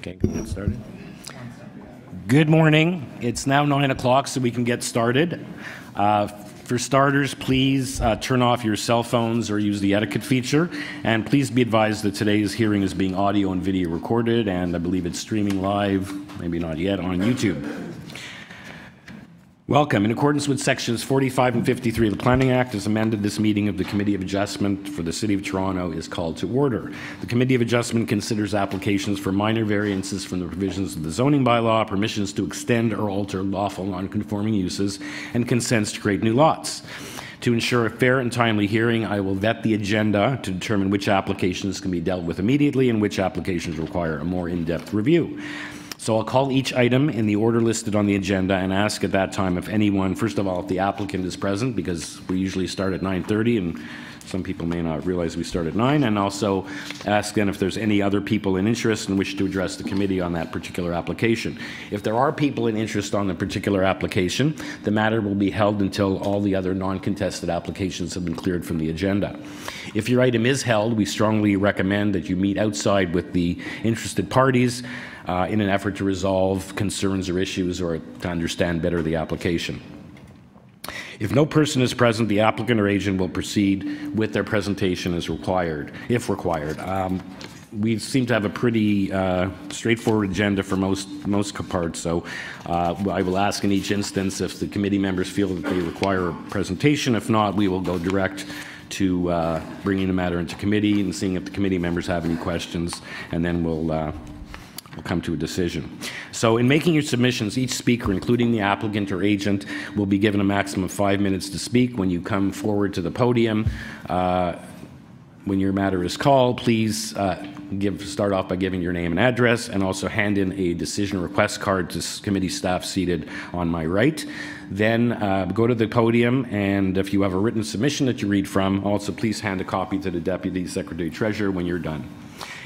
Okay, can we get started? Good morning. It's now 9 o'clock, so we can get started. For starters, please turn off your cell phones or use the etiquette feature. And please be advised that today's hearing is being audio and video recorded, and I believe it's streaming live, maybe not yet, on YouTube. Welcome. In accordance with sections 45 and 53 of the Planning Act, as amended, this meeting of the Committee of Adjustment for the City of Toronto is called to order. The Committee of Adjustment considers applications for minor variances from the provisions of the zoning bylaw, permissions to extend or alter lawful non-conforming uses, and consents to create new lots. To ensure a fair and timely hearing, I will vet the agenda to determine which applications can be dealt with immediately and which applications require a more in-depth review. So I'll call each item in the order listed on the agenda and ask at that time if anyone, first of all, if the applicant is present, because we usually start at 9:30 and some people may not realize we start at 9, and also ask then if there's any other people in interest and wish to address the committee on that particular application. If there are people in interest on the particular application, the matter will be held until all the other non-contested applications have been cleared from the agenda. If your item is held, we strongly recommend that you meet outside with the interested parties in an effort to resolve concerns or issues or to understand better the application. If no person is present, the applicant or agent will proceed with their presentation as required, if required. We seem to have a pretty straightforward agenda for most parts, so I will ask in each instance if the committee members feel that they require a presentation. If not, we will go direct to bringing the matter into committee and seeing if the committee members have any questions, and then we'll come to a decision. So in making your submissions, each speaker, including the applicant or agent, will be given a maximum of 5 minutes to speak. When you come forward to the podium, when your matter is called, please start off by giving your name and address, and also hand in a decision request card to committee staff seated on my right. Then go to the podium, and if you have a written submission that you read from, also please hand a copy to the Deputy Secretary Treasurer when you're done.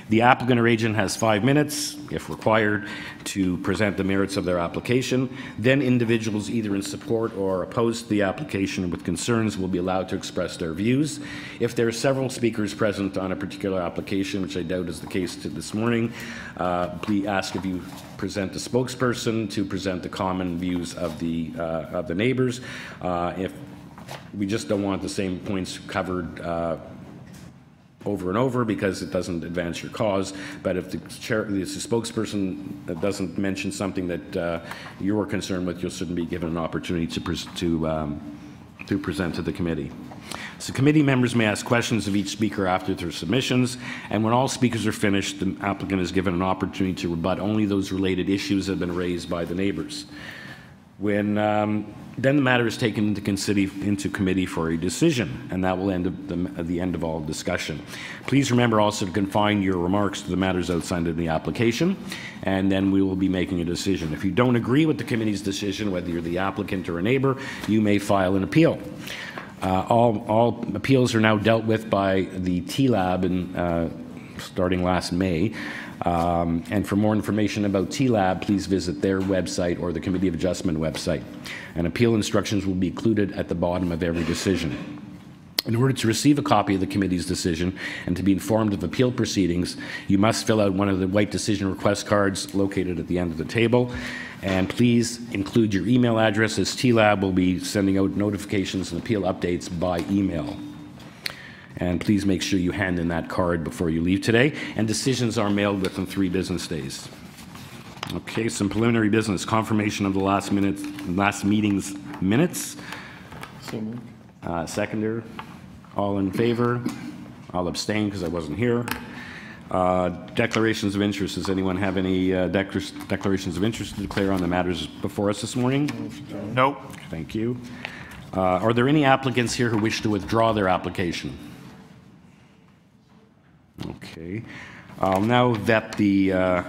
The applicant or agent has 5 minutes, if required, to present the merits of their application. Then individuals either in support or opposed to the application with concerns will be allowed to express their views. If there are several speakers present on a particular application, which I doubt is the case this morning, please ask if you present a spokesperson to present the common views of the neighbors. If we just don't want the same points covered over and over, because it doesn't advance your cause. But if the spokesperson doesn't mention something that you're concerned with, you'll certainly be given an opportunity to present to the committee. So committee members may ask questions of each speaker after their submissions, and when all speakers are finished, the applicant is given an opportunity to rebut only those related issues that have been raised by the neighbors. Then the matter is taken into committee for a decision, and that will end at the end of all discussion. Please remember also to confine your remarks to the matters outside of the application, and then we will be making a decision. If you don't agree with the committee's decision, whether you're the applicant or a neighbor, you may file an appeal. All appeals are now dealt with by the TEY starting last May. And for more information about TEY, please visit their website or the Committee of Adjustment website. And appeal instructions will be included at the bottom of every decision. In order to receive a copy of the committee's decision and to be informed of appeal proceedings, you must fill out one of the white decision request cards located at the end of the table. And please include your email address, as TEY will be sending out notifications and appeal updates by email. And please make sure you hand in that card before you leave today. And decisions are mailed within 3 business days. Okay, some preliminary business. Confirmation of the last meeting's minutes. Seconder. All in favor? I'll abstain because I wasn't here. Declarations of interest. Does anyone have any declarations of interest to declare on the matters before us this morning? No. Thank you. Are there any applicants here who wish to withdraw their application? Okay. I'll now vet the...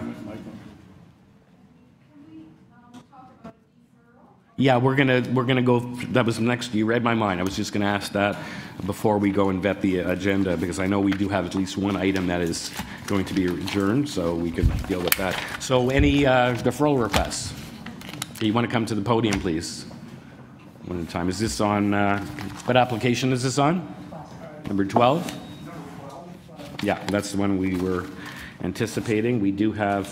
Yeah, we're gonna go. That was next. You read my mind. I was just gonna ask that before we go and vet the agenda, because I know we do have at least one item that is going to be adjourned, so we can deal with that. So, any deferral requests? You want to come to the podium, please? One at a time. Is this on? What application is this on? Number 12. Yeah, that's the one we were anticipating. We do have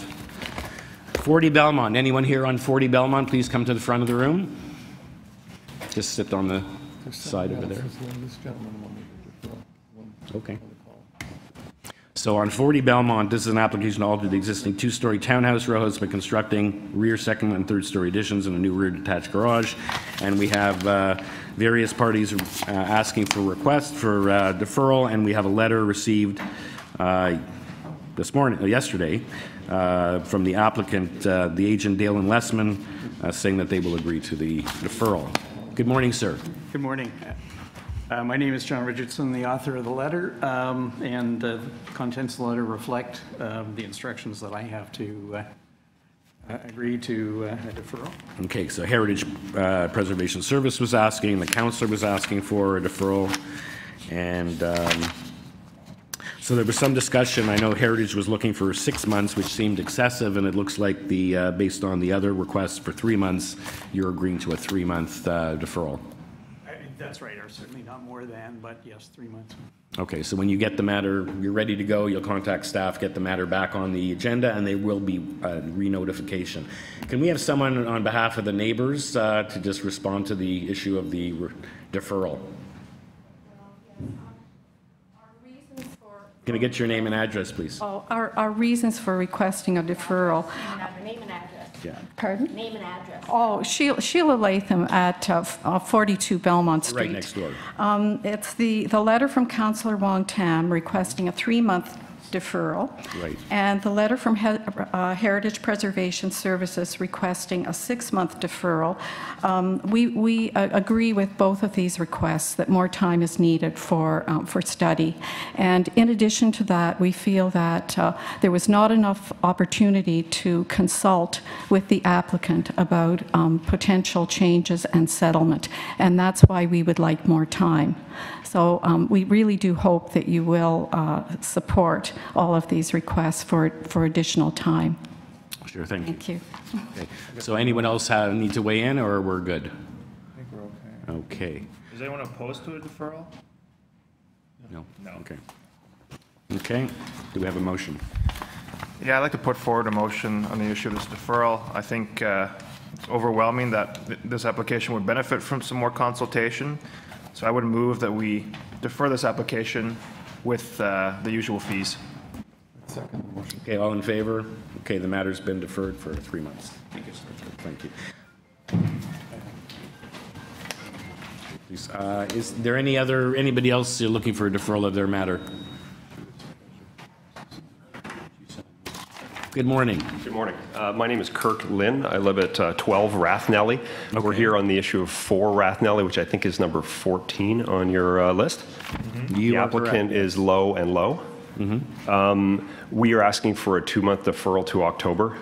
40 Belmont. Anyone here on 40 Belmont, please come to the front of the room. Just sit on the side over there. Okay. So on 40 Belmont, this is an application to alter the existing two-story townhouse row house by constructing rear, second, and third-story additions and a new rear detached garage. And we have various parties asking for requests for deferral, and we have a letter received yesterday, from the applicant, the agent Dale and Lessman, saying that they will agree to the deferral. Good morning, sir. Good morning. My name is John Richardson, the author of the letter, and the contents of the letter reflect the instructions that I have to agree to a deferral. Okay, so Heritage Preservation Service was asking, the councillor was asking for a deferral, and so there was some discussion. I know Heritage was looking for 6 months, which seemed excessive, and it looks like based on the other requests for 3 months, you're agreeing to a 3-month deferral. That's right, or certainly not more than, but yes, 3 months. Okay, so when you get the matter, you're ready to go, you'll contact staff, get the matter back on the agenda, and there will be re-notification. Can we have someone on behalf of the neighbors to just respond to the issue of the deferral? Can I get your name and address, please? Oh, our reasons for requesting a deferral. Name and address. Yeah. Pardon? Name and address. Oh, Sheila Latham at 42 Belmont Street. Right next door. It's the letter from Councillor Wong Tam requesting a 3-month deferral. Right. And the letter from Heritage Preservation Services requesting a 6-month deferral. We agree with both of these requests that more time is needed for study. And in addition to that, we feel that there was not enough opportunity to consult with the applicant about potential changes and settlement. And that's why we would like more time. So we really do hope that you will support all of these requests for additional time. Sure, thank you. Thank you. Okay. So anyone else need to weigh in, or we're good? I think we're okay. Okay. Is anyone opposed to a deferral? No? No. Okay. Okay. Do we have a motion? Yeah, I'd like to put forward a motion on the issue of this deferral. I think it's overwhelming that this application would benefit from some more consultation. So I would move that we defer this application with the usual fees. Second motion. Okay, all in favor? Okay, the matter's been deferred for 3 months. Thank you, sir. Thank you. Please, is there anybody else looking for a deferral of their matter? Good morning. Good morning. My name is Kirk Lynn. I live at 12 Rathnelly. Okay. We're here on the issue of 4 Rathnelly, which I think is number 14 on your list. Mm-hmm. The applicant is Low and Low. Mm-hmm. We are asking for a 2-month deferral to October.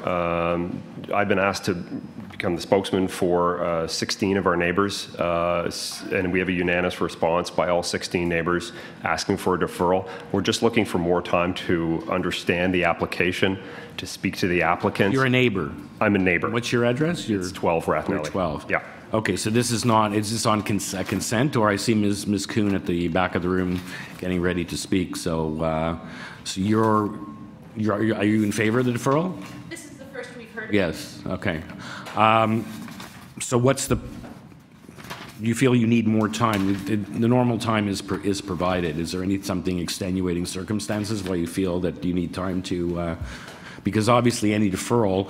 I've been asked to become the spokesman for 16 of our neighbors, and we have a unanimous response by all 16 neighbors asking for a deferral. We're just looking for more time to understand the application, to speak to the applicant. You're a neighbor? I'm a neighbor. What's your address? It's 12 Rathnelly. You're 12? Yeah. Okay, so this is not, is this on consent, or I see Ms. Kuhn at the back of the room getting ready to speak, so are you in favor of the deferral? This is the first we've heard. Yes, okay. So what's you feel you need more time? The normal time is provided. Is there something extenuating circumstances why you feel that you need time to, because obviously any deferral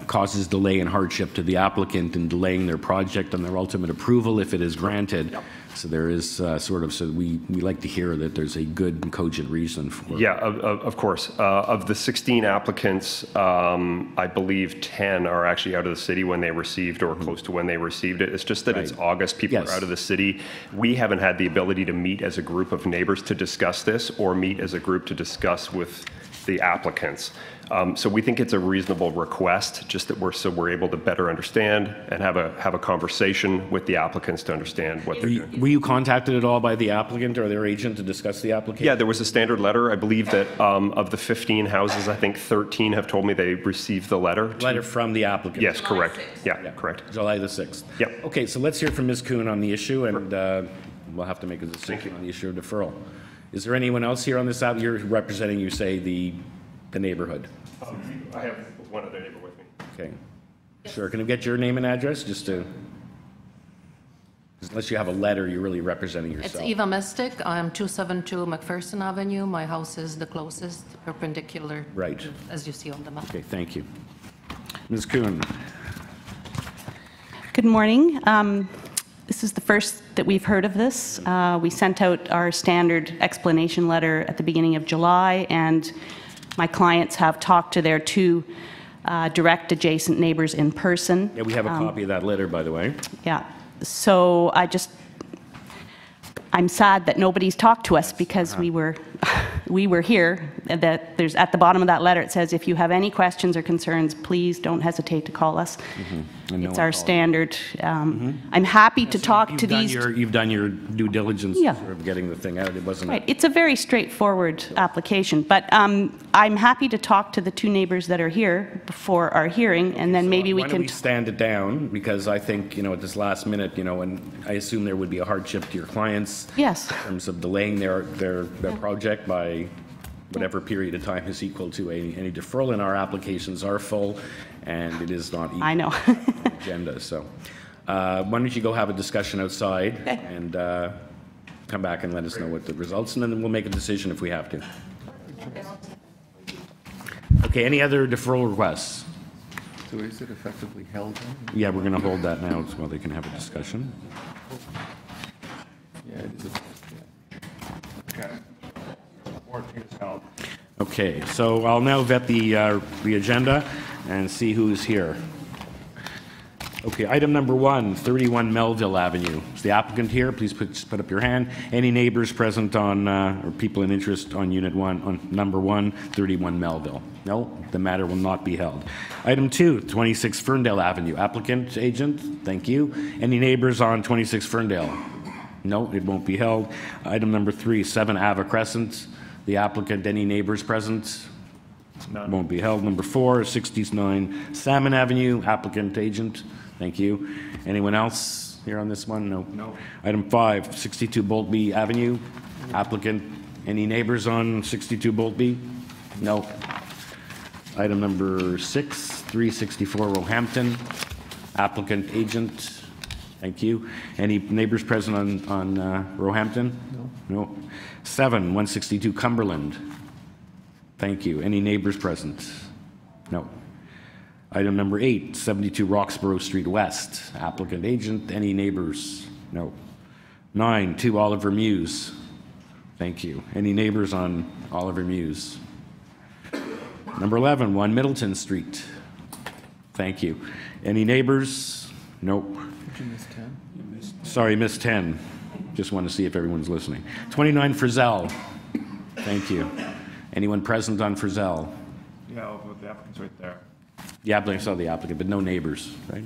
causes delay and hardship to the applicant in delaying their project and their ultimate approval if it is granted. Yep. So there is so we like to hear that there's a good and cogent reason for it. Yeah, of course. Of the 16 applicants, I believe 10 are actually out of the city when they received or close to when they received it. It's just that It's August, people are out of the city. We haven't had the ability to meet as a group of neighbors to discuss this or meet as a group to discuss with the applicants. So we think it's a reasonable request, just that we're able to better understand and have a conversation with the applicants to understand what they're doing. Were you contacted at all by the applicant or their agent to discuss the application? Yeah, there was a standard letter. I believe that of the 15 houses, I think 13 have told me they received the letter. Letter from the applicant? Yes, correct. July 6th. Yeah, correct. July the 6th. Yep. Okay, so let's hear from Ms. Kuhn on the issue, and we'll have to make a decision on the issue of deferral. Is there anyone else here on this app? You're representing, you say, the neighborhood. I have one other neighbor with me. Okay. Sure. Can I get your name and address just to, unless you have a letter, you're really representing yourself. It's Eva Mystic. I'm 272 McPherson Avenue. My house is the closest perpendicular. Right. As you see on the map. Okay, thank you. Ms. Kuhn. Good morning. This is the first that we've heard of this. We sent out our standard explanation letter at the beginning of July, and my clients have talked to their two direct adjacent neighbors in person. Yeah, we have a copy of that letter, by the way. Yeah. So I'm sad that nobody's talked to us because we were here. That there's at the bottom of that letter it says, if you have any questions or concerns, please don't hesitate to call us. It's our standard. I'm happy to talk to these. You've done your due diligence Yeah. sort of getting the thing out. It wasn't. Right. It's a very straightforward application, but I'm happy to talk to the two neighbors that are here before our hearing, and then maybe we Why don't can. we stand it down, because I think, at this last minute, and I assume there would be a hardship to your clients. Yes. In terms of delaying their project by whatever period of time is equal to any deferral, and our applications are full, and it is not I know. agenda. So why don't you go have a discussion outside Okay. and come back and let us know what the results, and then we'll make a decision if we have to. Okay, any other deferral requests? So is it effectively held then? Yeah, we're going to hold that now so they can have a discussion. Yeah, it is. Okay. 14 is held. Okay, so I'll now vet the agenda and see who's here. Okay, item number 1, 31 Melville Avenue. Is the applicant here? Please put up your hand. Any neighbors present on, or people in interest on Unit 1, on number 1, 31 Melville? No, the matter will not be held. Item 2, 26 Ferndale Avenue. Applicant, agent, thank you. Any neighbors on 26 Ferndale? No, it won't be held. Item number 3, 7 Ava Crescent. The applicant, any neighbors present? None. Won't be held. Number 4, 69 Sammon Avenue. Applicant, agent, thank you. Anyone else here on this one? No. No. Item 5, 62 Boultbee Avenue. Applicant, any neighbors on 62 Boultbee? No. Item number 6, 364 Roehampton. Applicant, agent, thank you. Any neighbors present on Roehampton? No. No. 7, 162 Cumberland. Thank you. Any neighbors present? No. Item number 8, 72 Roxborough Street West. Applicant, agent, any neighbors? No. 9, 2 Oliver Mews. Thank you. Any neighbors on Oliver Mews? Number 11, 1 Middleton Street. Thank you. Any neighbors? Nope. Did you miss 10? Sorry, missed 10. Just want to see if everyone's listening. 29 Frizzell. Thank you. Anyone present on Frizzell? Yeah, well, the applicant's right there. The applicant, I saw the applicant, but no neighbors, right?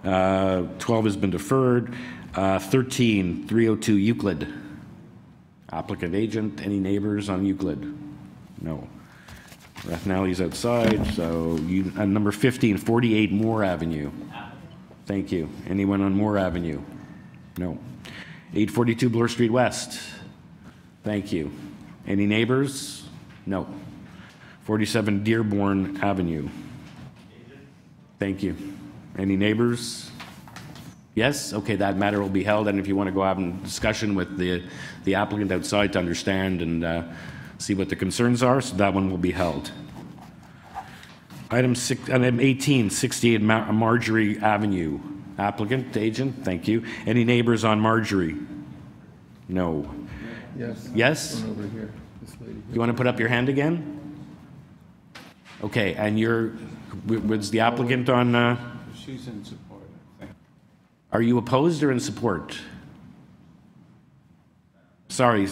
Okay. 12 has been deferred. 13, 302 Euclid. Applicant, agent, any neighbors on Euclid? No. Rathnelly's outside, so number 15, 48 Moore Avenue. Thank you. Anyone on Moore Avenue? No. 842 Bloor Street West. Thank you. Any neighbors? No. 47 Dearborne Avenue. Thank you. Any neighbors? Yes? Okay, that matter will be held, and if you want to go have a discussion with the applicant outside to understand and see what the concerns are, so that one will be held. Item 18, 68 Marjory Avenue. Applicant, agent, thank you. Any neighbors on Marjory? No. Yes. Yes? One over here. This lady. You want to put up your hand again? Okay, and was the applicant on, She's in support, I think. are you opposed or in support? Sorry,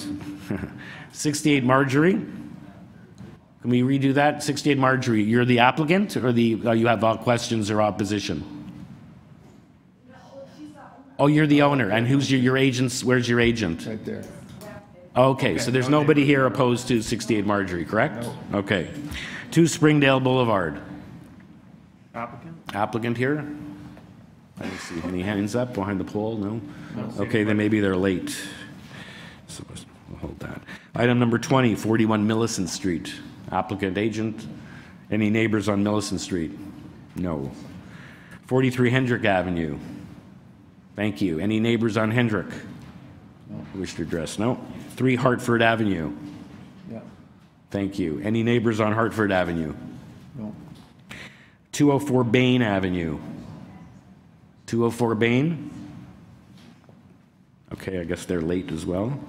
68 Marjory? Can we redo that? 68 Marjory, you're the applicant, or you have questions or opposition? Oh, you're the owner, and who's your agent? Where's your agent? Right there. Okay, so there's nobody here opposed to 68 Marjory, correct? No. Okay. 2 Springdale Boulevard. Applicant? Applicant here? I don't see any hands up behind the pole, no? Okay, then maybe they're late. So we'll hold that. Item number 20, 41 Millicent Street. Applicant, agent, Any neighbors on Millicent Street? No. 43 Hendrick Avenue? Thank you. Any neighbors on Hendrick? No. Wish to address? No. 3 Hartford Avenue? Yeah. Thank you. Any neighbors on Hartford Avenue? No. 204 Bain Avenue? 204 Bain? Okay, I guess they're late as well.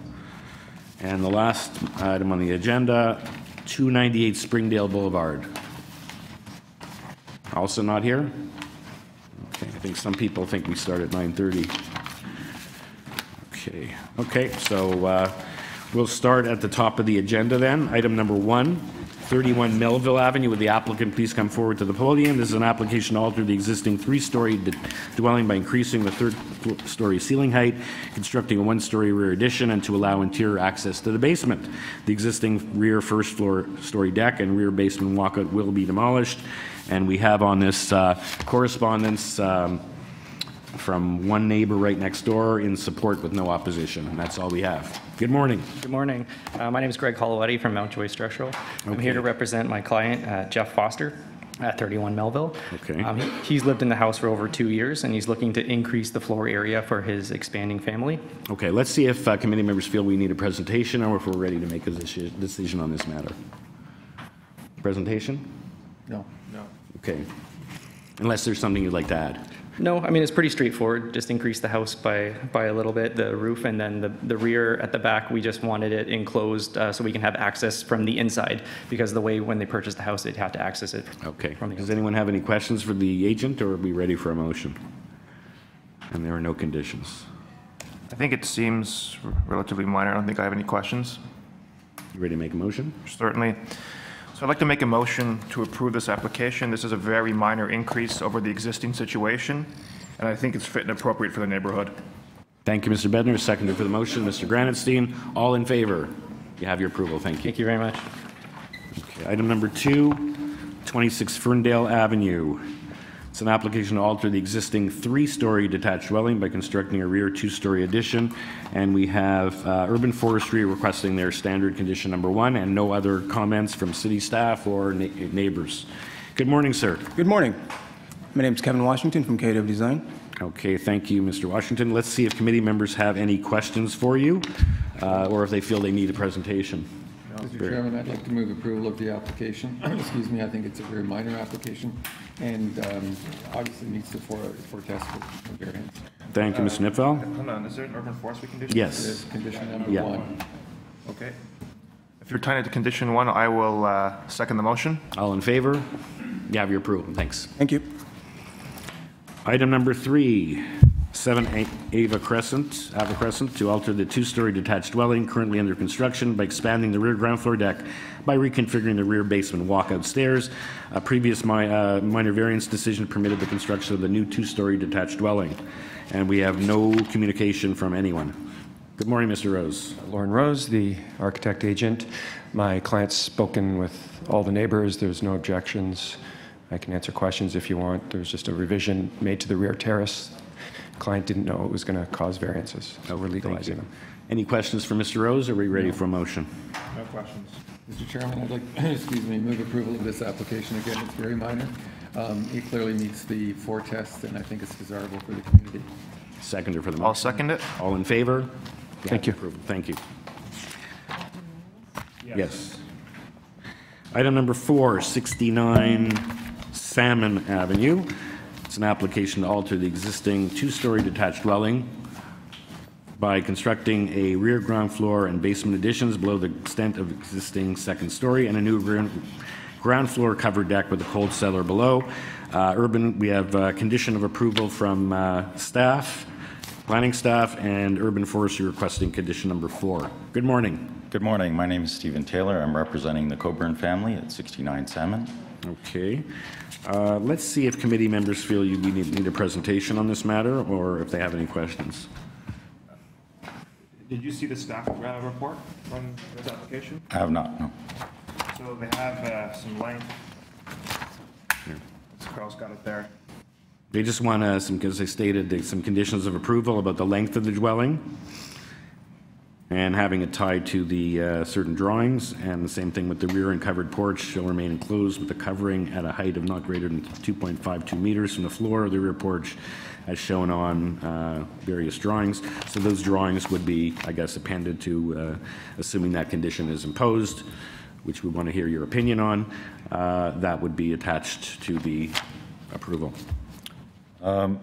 And the last item on the agenda, 298 Springdale Boulevard. Also not here? Okay, I think some people think we start at 9:30. Okay, so we'll start at the top of the agenda then. Item number 1, 31 Melville Avenue. Would the applicant please come forward to the podium? This is an application to alter the existing 3-story dwelling by increasing the 3rd-story ceiling height, constructing a 1-story rear addition, and to allow interior access to the basement. The existing rear first-story deck and rear basement walkout will be demolished. And we have on this correspondence from one neighbor right next door in support with no opposition. And that's all we have. Good morning. Good morning. My name is Greg Holloway from Mountjoy Structural. I'm here to represent my client, Jeff Foster, at 31 Melville. Okay. He's lived in the house for over 2 years, and he's looking to increase the floor area for his expanding family. Okay, let's see if committee members feel we need a presentation or if we're ready to make a decision on this matter. Presentation? No. Okay. Unless there's something you'd like to add. No, I mean, it's pretty straightforward. Just increase the house by a little bit, the roof, and then the rear at the back, we just wanted it enclosed so we can have access from the inside, because the way when they purchased the house, they'd have to access it. Okay. From the Does inside. anyone have any questions for the agent, or are we ready for a motion? And there are no conditions. I think it seems relatively minor. I don't think I have any questions. You ready to make a motion? Certainly. So I'd like to make a motion to approve this application. This is a very minor increase over the existing situation, and I think it's fit and appropriate for the neighborhood. Thank you, Mr. Bednar. Seconder for the motion, Mr. Granitstein. All in favor? You have your approval. Thank you. Thank you very much. Okay, item number 2, 26 Ferndale Avenue. It's an application to alter the existing 3-story detached dwelling by constructing a rear 2-story addition. And we have Urban Forestry requesting their standard condition number 1 and no other comments from city staff or neighbors. Good morning, sir. Good morning. My name is Kevin Washington from KW Design. Okay, thank you, Mr. Washington. Let's see if committee members have any questions for you or if they feel they need a presentation. Mr. Chairman, I'd like to move approval of the application. Excuse me, I think it's a very minor application and obviously meets the four tests for variance. Thank you, Mr. Nipfel. Hold on, is there an urban forestry condition? Yes. There's condition number Yeah. 1. Okay. If you're tying it to condition 1, I will second the motion. All in favor? You have your approval. Thanks. Thank you. Item number 3, 7 Ava Crescent, to alter the 2-story detached dwelling currently under construction by expanding the rear ground floor deck by reconfiguring the rear basement walkout stairs. A previous minor variance decision permitted the construction of the new 2-story detached dwelling. And we have no communication from anyone. Good morning, Mr. Rose. Lauren Rose, the architect agent. My client's spoken with all the neighbors. There's no objections. I can answer questions if you want. There's just a revision made to the rear terrace. Client didn't know it was going to cause variances, so we're legalizing them. Any questions for Mr. Rose? Or are we ready for a motion? No questions. Mr. Chairman, I'd like, excuse me, move approval of this application. Again, it's very minor. It clearly meets the 4 tests, and I think it's desirable for the community. Seconder for the motion. I'll second it. All in favor? Thank you. Approval. Thank you. Yes. Item number 4, 69 Sammon Avenue. It's an application to alter the existing 2-story detached dwelling by constructing a rear ground floor and basement additions below the extent of existing 2nd story and a new ground floor covered deck with a cold cellar below. We have condition of approval from staff, planning staff, and urban forestry requesting condition number 4. Good morning. Good morning. My name is Stephen Taylor. I'm representing the Coburn family at 69 Sammon. Okay. Let's see if committee members feel we need a presentation on this matter or if they have any questions. Did you see the staff report on this application? I have not, no. So they have some length. Here. Carl's got it there. They just want some, because they stated some conditions of approval about the length of the dwelling. and having it tied to the certain drawings, and the same thing with the rear and covered porch shall remain enclosed with the covering at a height of not greater than 2.52 meters from the floor of the rear porch, as shown on various drawings. So those drawings would be, I guess, appended to, assuming that condition is imposed, which we want to hear your opinion on, that would be attached to the approval. And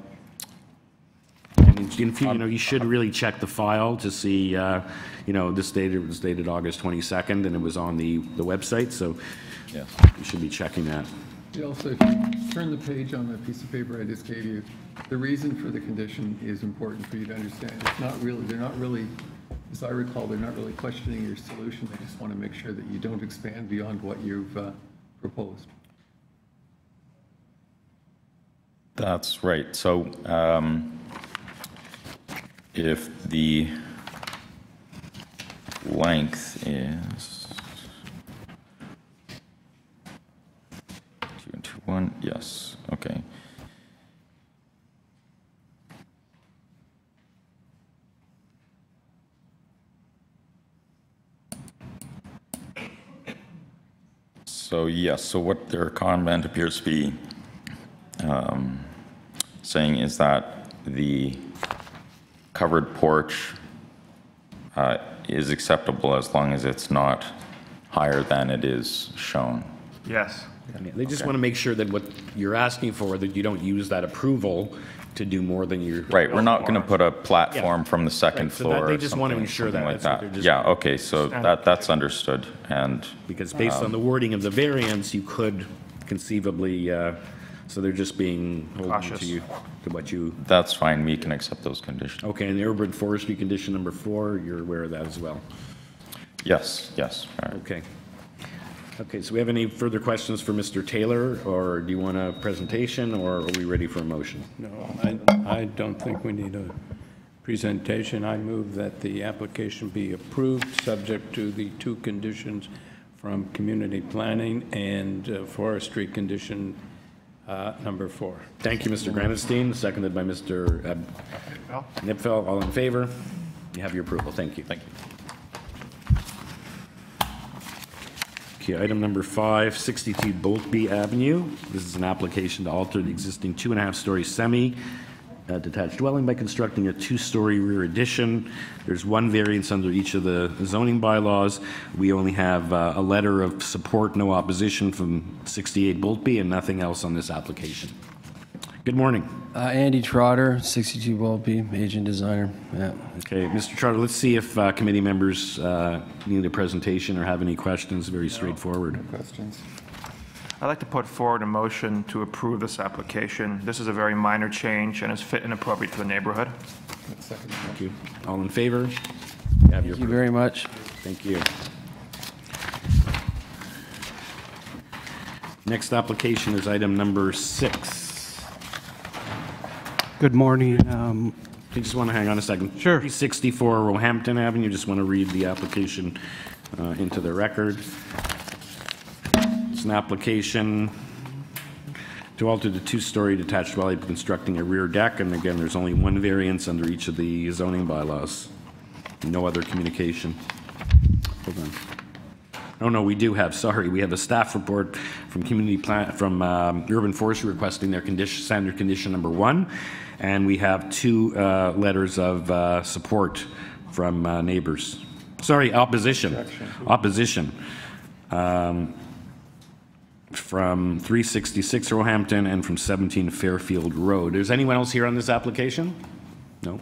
you should really check the file to see, this was dated August 22nd, and it was on the website, so Yes. you should be checking that. Also, if you turn the page on the piece of paper I just gave you, the reason for the condition is important for you to understand. They're not really, as I recall, they're not really questioning your solution. They just want to make sure that you don't expand beyond what you've proposed. That's right. So if the length is 2 and 2, 1, yes, okay. So yes, so what their comment appears to be saying is that the covered porch is acceptable as long as it's not higher than it is shown. Yes. They just want to make sure that what you're asking for, that you don't use that approval to do more than you're... Right, we're not going to put a platform from the second floor. They just want to ensure that. Like that. Yeah, okay, so that's understood. And because based on the wording of the variance, you could conceivably, so they're just being cautious to what you... That's fine, we can accept those conditions. Okay, and the urban forestry condition number 4, you're aware of that as well? Yes, yes. All right. Okay. Okay, so we have any further questions for Mr. Taylor, or do you want a presentation, or are we ready for a motion? No, I don't think we need a presentation. I move that the application be approved, subject to the 2 conditions from community planning and forestry condition number 4. Thank you, Mr. Granatstein, seconded by Mr. Nipfel. All in favor? You have your approval. Thank you. Thank you. Okay, item number 5, 62 Boultbee Avenue. This is an application to alter the existing 2.5-story semi-detached dwelling by constructing a 2-story rear addition. There's 1 variance under each of the zoning bylaws. We only have a letter of support, no opposition from 68 Boultbee, and nothing else on this application. Good morning. Andy Trotter, 62 Boultbee, agent designer. Yeah. Okay, Mr. Trotter, let's see if committee members need a presentation or have any questions. Very straightforward. No questions. I'd like to put forward a motion to approve this application. This is a very minor change and is fit and appropriate to the neighborhood. Thank you. All in favor? Thank you very much. Thank you. Next application is item number 6. Good morning. You just want to hang on a second. Sure. 364 Roehampton Avenue. Just want to read the application into the record. It's an application to alter the 2-story detached dwelling by constructing a rear deck. And again, there's only 1 variance under each of the zoning bylaws. No other communication. Hold on. Oh, no, we do have, sorry, we have a staff report from Urban Forestry requesting their standard condition number 1. And we have 2 letters of support from neighbors. Sorry, opposition. Opposition. From 366 Roehampton and from 17 Fairfield Road. Is anyone else here on this application? No?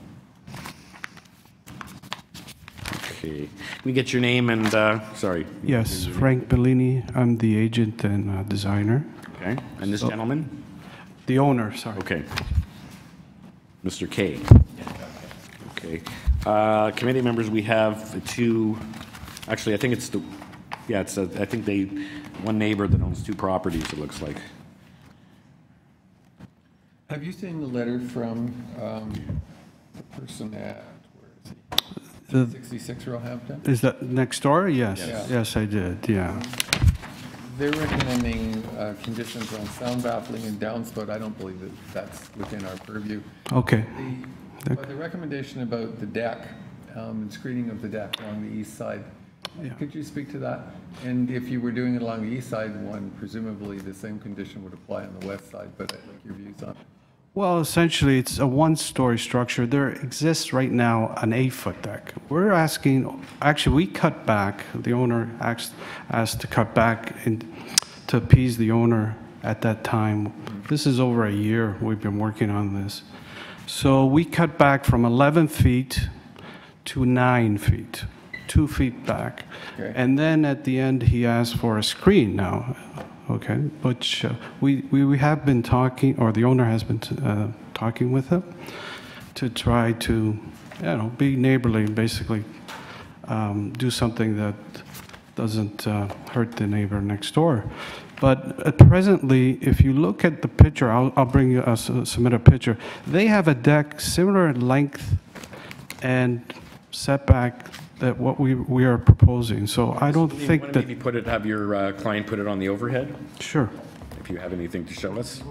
Okay. Can we get your name and, sorry? Yes, Frank Bellini. I'm the agent and designer. Okay. And this gentleman? The owner, sorry. Okay. Mr. K. Okay. Committee members, we have 2, actually, I think it's I think one neighbor that owns 2 properties, it looks like. Have you seen the letter from the person at, where is he? 66 Roehampton? Is that next door? Yes. Yeah. Yes, I did, yeah. They're recommending conditions on sound baffling and downspout. I don't believe that that's within our purview. Okay. But the recommendation about the deck, and screening of the deck along the east side. Could you speak to that? And if you were doing it along the east side, one, presumably the same condition would apply on the west side, but I'd like your views on it. Well, essentially, it's a one-story structure. There exists right now an 8-foot deck. We're asking, actually, we cut back. The owner asked to cut back to appease the owner at that time. This is over a year we've been working on this. So we cut back from 11 feet to 9 feet, 2 feet back. Okay. And then at the end, he asked for a screen now. Okay, which we have been talking, or the owner has been talking with him to try to, be neighborly and basically do something that doesn't hurt the neighbor next door. But presently, if you look at the picture, I'll bring you submit a picture. They have a deck similar in length and setback that what we are proposing. So I don't think that. Maybe have your client put it on the overhead? Sure. If you have anything to show us.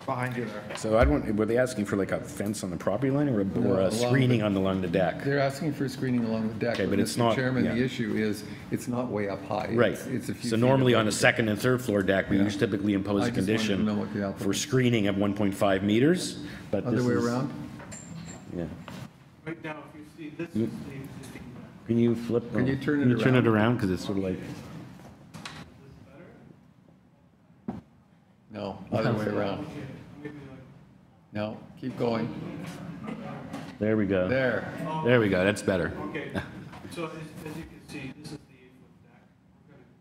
Behind you there. So were they asking for like a fence on the property line or a screening along the deck? They're asking for screening along the deck. Okay, but it's not. Chairman, the issue is it's not way up high. Right. It's a few so feet normally above on a second and third floor deck, we typically impose a condition for screening of 1.5 meters. But other way around? Yeah. Right now, if you see, this is the existing. Can you flip? Can you turn it around? around? Turn it around because it's sort of like. No, other way around. No, keep going. There we go. There we go. That's better. Okay. So as you can see, this is the 8-foot deck. We're going to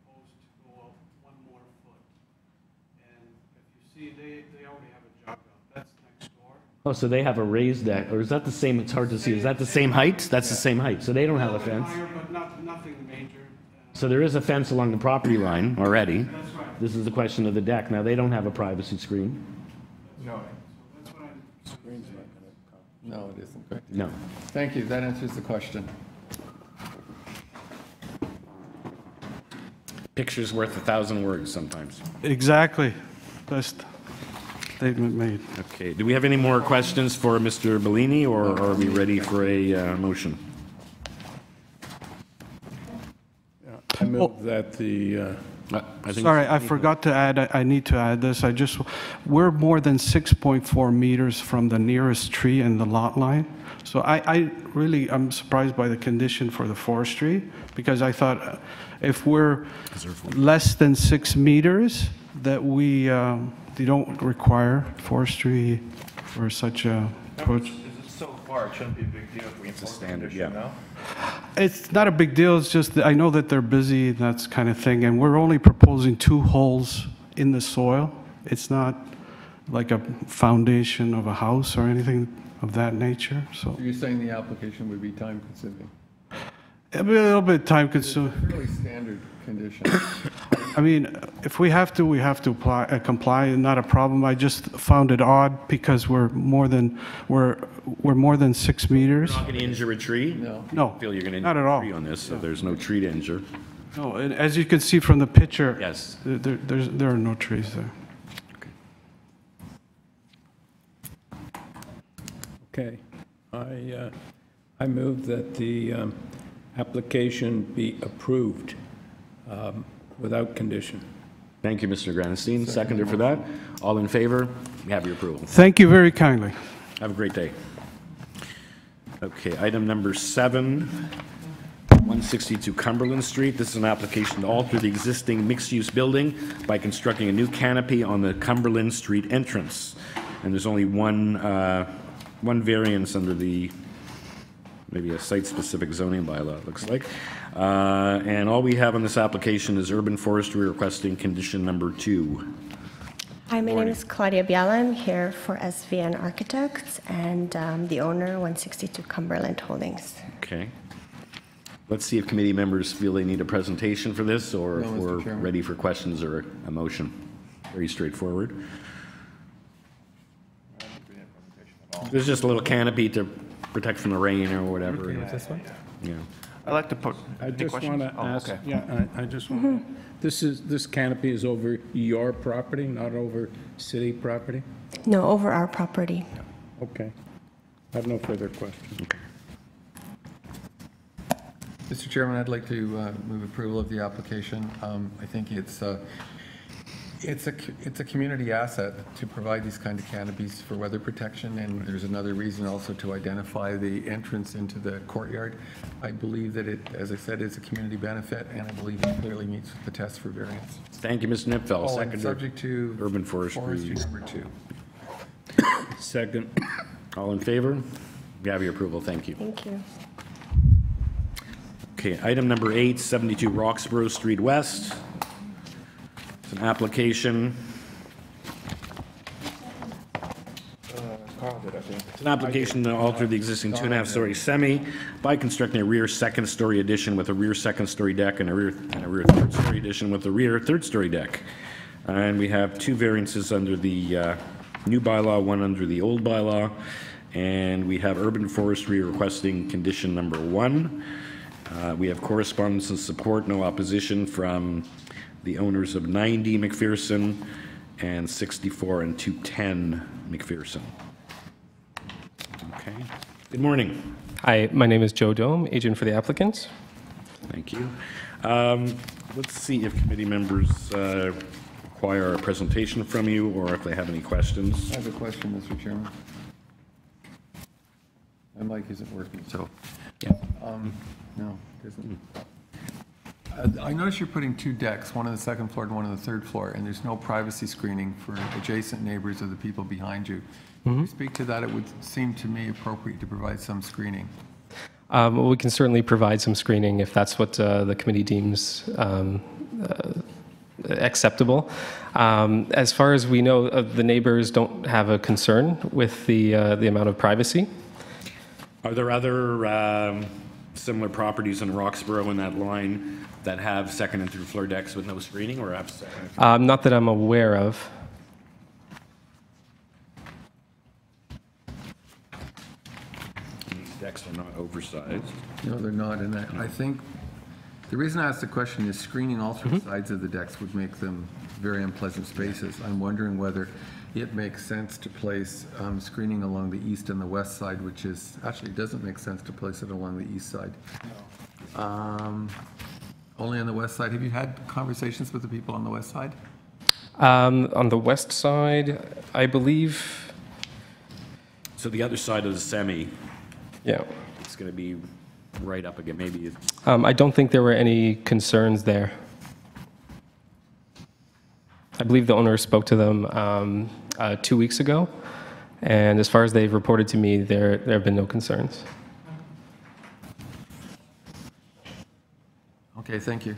propose to go up 1 more foot. And if you see, they already have a jog out. That's next door. Oh, so they have a raised deck, or is that the same? It's hard to see. Is that the same height? That's the same height. So they don't have a fence. Higher, but nothing major. So there is a fence along the property line already. That's right. This is the question of the deck. Now, they don't have a privacy screen. No. That's what I'm. No, it isn't. Correct. No. Thank you. That answers the question. Picture's worth 1,000 words sometimes. Exactly. Best statement made. Okay. Do we have any more questions for Mr. Bellini, or are we ready for a motion? I move that the. Sorry, I forgot to add, I need to add this. We're more than 6.4 meters from the nearest tree in the lot line. So I'm surprised by the condition for the forestry, because I thought if we're less than 6 meters, that they don't require forestry for such a approach. Is it so far? It shouldn't be a big deal if we enforce the condition now? It's not a big deal. It's just that I know that they're busy, that's kind of thing, and we're only proposing 2 holes in the soil. It's not like a foundation of a house or anything of that nature. So You're saying the application would be time consuming? it'll be a little bit time consuming. It's a fairly standard condition. I mean, if we have to, we have to comply. Not a problem. I just found it odd because we're more than 6 meters. You're not going to injure a tree? No, I feel you're going to not injure at a all. tree on this, so there's no tree to injure. No, and as you can see from the picture, Yes. there are no trees there. Okay. I move that the application be approved without condition. Thank you, Mr. Granstein. Seconder for that. All in favor? You have your approval. Thank you very kindly. Have a great day. Okay, item number 7, 162 Cumberland Street. This is an application to alter the existing mixed-use building by constructing a new canopy on the Cumberland Street entrance. And there's only one variance under the, maybe a site-specific zoning bylaw, it looks like. And all we have on this application is urban forestry requesting condition number 2. Hi, my name is Claudia Biala. I'm here for SVN Architects and the owner, 162 Cumberland Holdings. Okay. Let's see if committee members feel they need a presentation for this, or if we're ready for questions or a motion. Very straightforward. There's just a little canopy to protect from the rain or whatever. This one? Yeah. I'd like to put. I just want to ask. Okay. Yeah, I just want. This canopy is over your property, not over city property. No, over our property. Okay. I have no further questions. Mr. Chairman, I'd like to move approval of the application. I think it's a community asset to provide these kind of canopies for weather protection, and there's another reason also to identify the entrance into the courtyard. I believe that it, as I said, is a community benefit, and I believe it clearly meets the test for variance. Thank you, Mr. Nipfel. Oh, and subject to urban forestry number 2. Second. All in favor? We have your approval. Thank you. Thank you. Okay, item number 8, 72 Roxborough Street West. It's an application. It's an application to alter the existing 2.5-story semi by constructing a rear second-story addition with a rear second-story deck and a rear third-story addition with a rear third-story deck. And we have 2 variances under the new bylaw, 1 under the old bylaw. And we have urban forestry requesting condition number 1. We have correspondence and support, no opposition from the owners of 90 McPherson and 64 and 210 McPherson. Okay. Good morning. Hi, my name is Joe Dome, agent for the applicants. Thank you. Let's see if committee members require a presentation from you or if they have any questions. I have a question, Mr. Chairman. My mic isn't working, so. Yeah. No, it isn't. I notice you're putting 2 decks, one on the second floor and one on the third floor, and there's no privacy screening for adjacent neighbors or the people behind you. Can you speak to that? It would seem to me appropriate to provide some screening. Well, we can certainly provide some screening if that's what the committee deems acceptable. As far as we know, the neighbors don't have a concern with the amount of privacy. Are there other similar properties in Roxborough in that line that have second and third floor decks with no screening, or have second? Not that I'm aware of. These decks are not oversized. No, they're not. And I think the reason I asked the question is screening all 3 sides of the decks would make them very unpleasant spaces. I'm wondering whether it makes sense to place screening along the east and the west side, which is, actually doesn't make sense to place it along the east side. Only on the west side. Have you had conversations with the people on the west side? On the west side, I believe. So the other side of the semi. Yeah. It's going to be right up again, maybe. I don't think there were any concerns there. I believe the owner spoke to them 2 weeks ago, and as far as they've reported to me, there have been no concerns. Okay, thank you.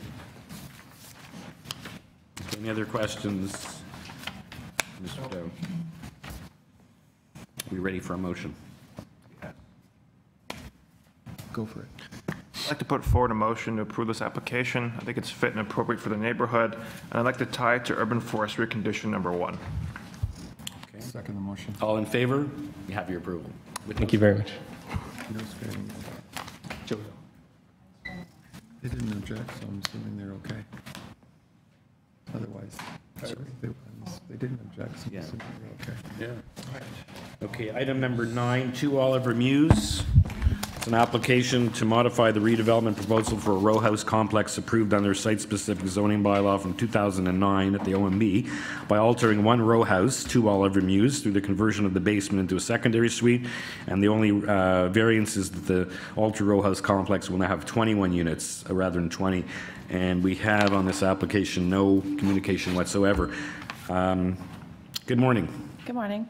Any other questions? Mr. Doe? Are we ready for a motion? Go for it. I'd like to put forward a motion to approve this application. I think it's fit and appropriate for the neighborhood, and I'd like to tie it to urban forestry condition number 1. Okay. Second the motion. All in favor? You have your approval. Thank you very much. No screening. They didn't object, so I'm assuming they're okay. Otherwise, they didn't object, so I'm assuming they're okay. Yeah. Okay, item number 9, 2 Oliver Mews. It's an application to modify the redevelopment proposal for a row house complex approved under site-specific zoning bylaw from 2009 at the OMB by altering 1 row house, 2 Oliver Mews, through the conversion of the basement into a secondary suite. And the only variance is that the altered row house complex will now have 21 units rather than 20. And we have on this application no communication whatsoever. Good morning. Good morning.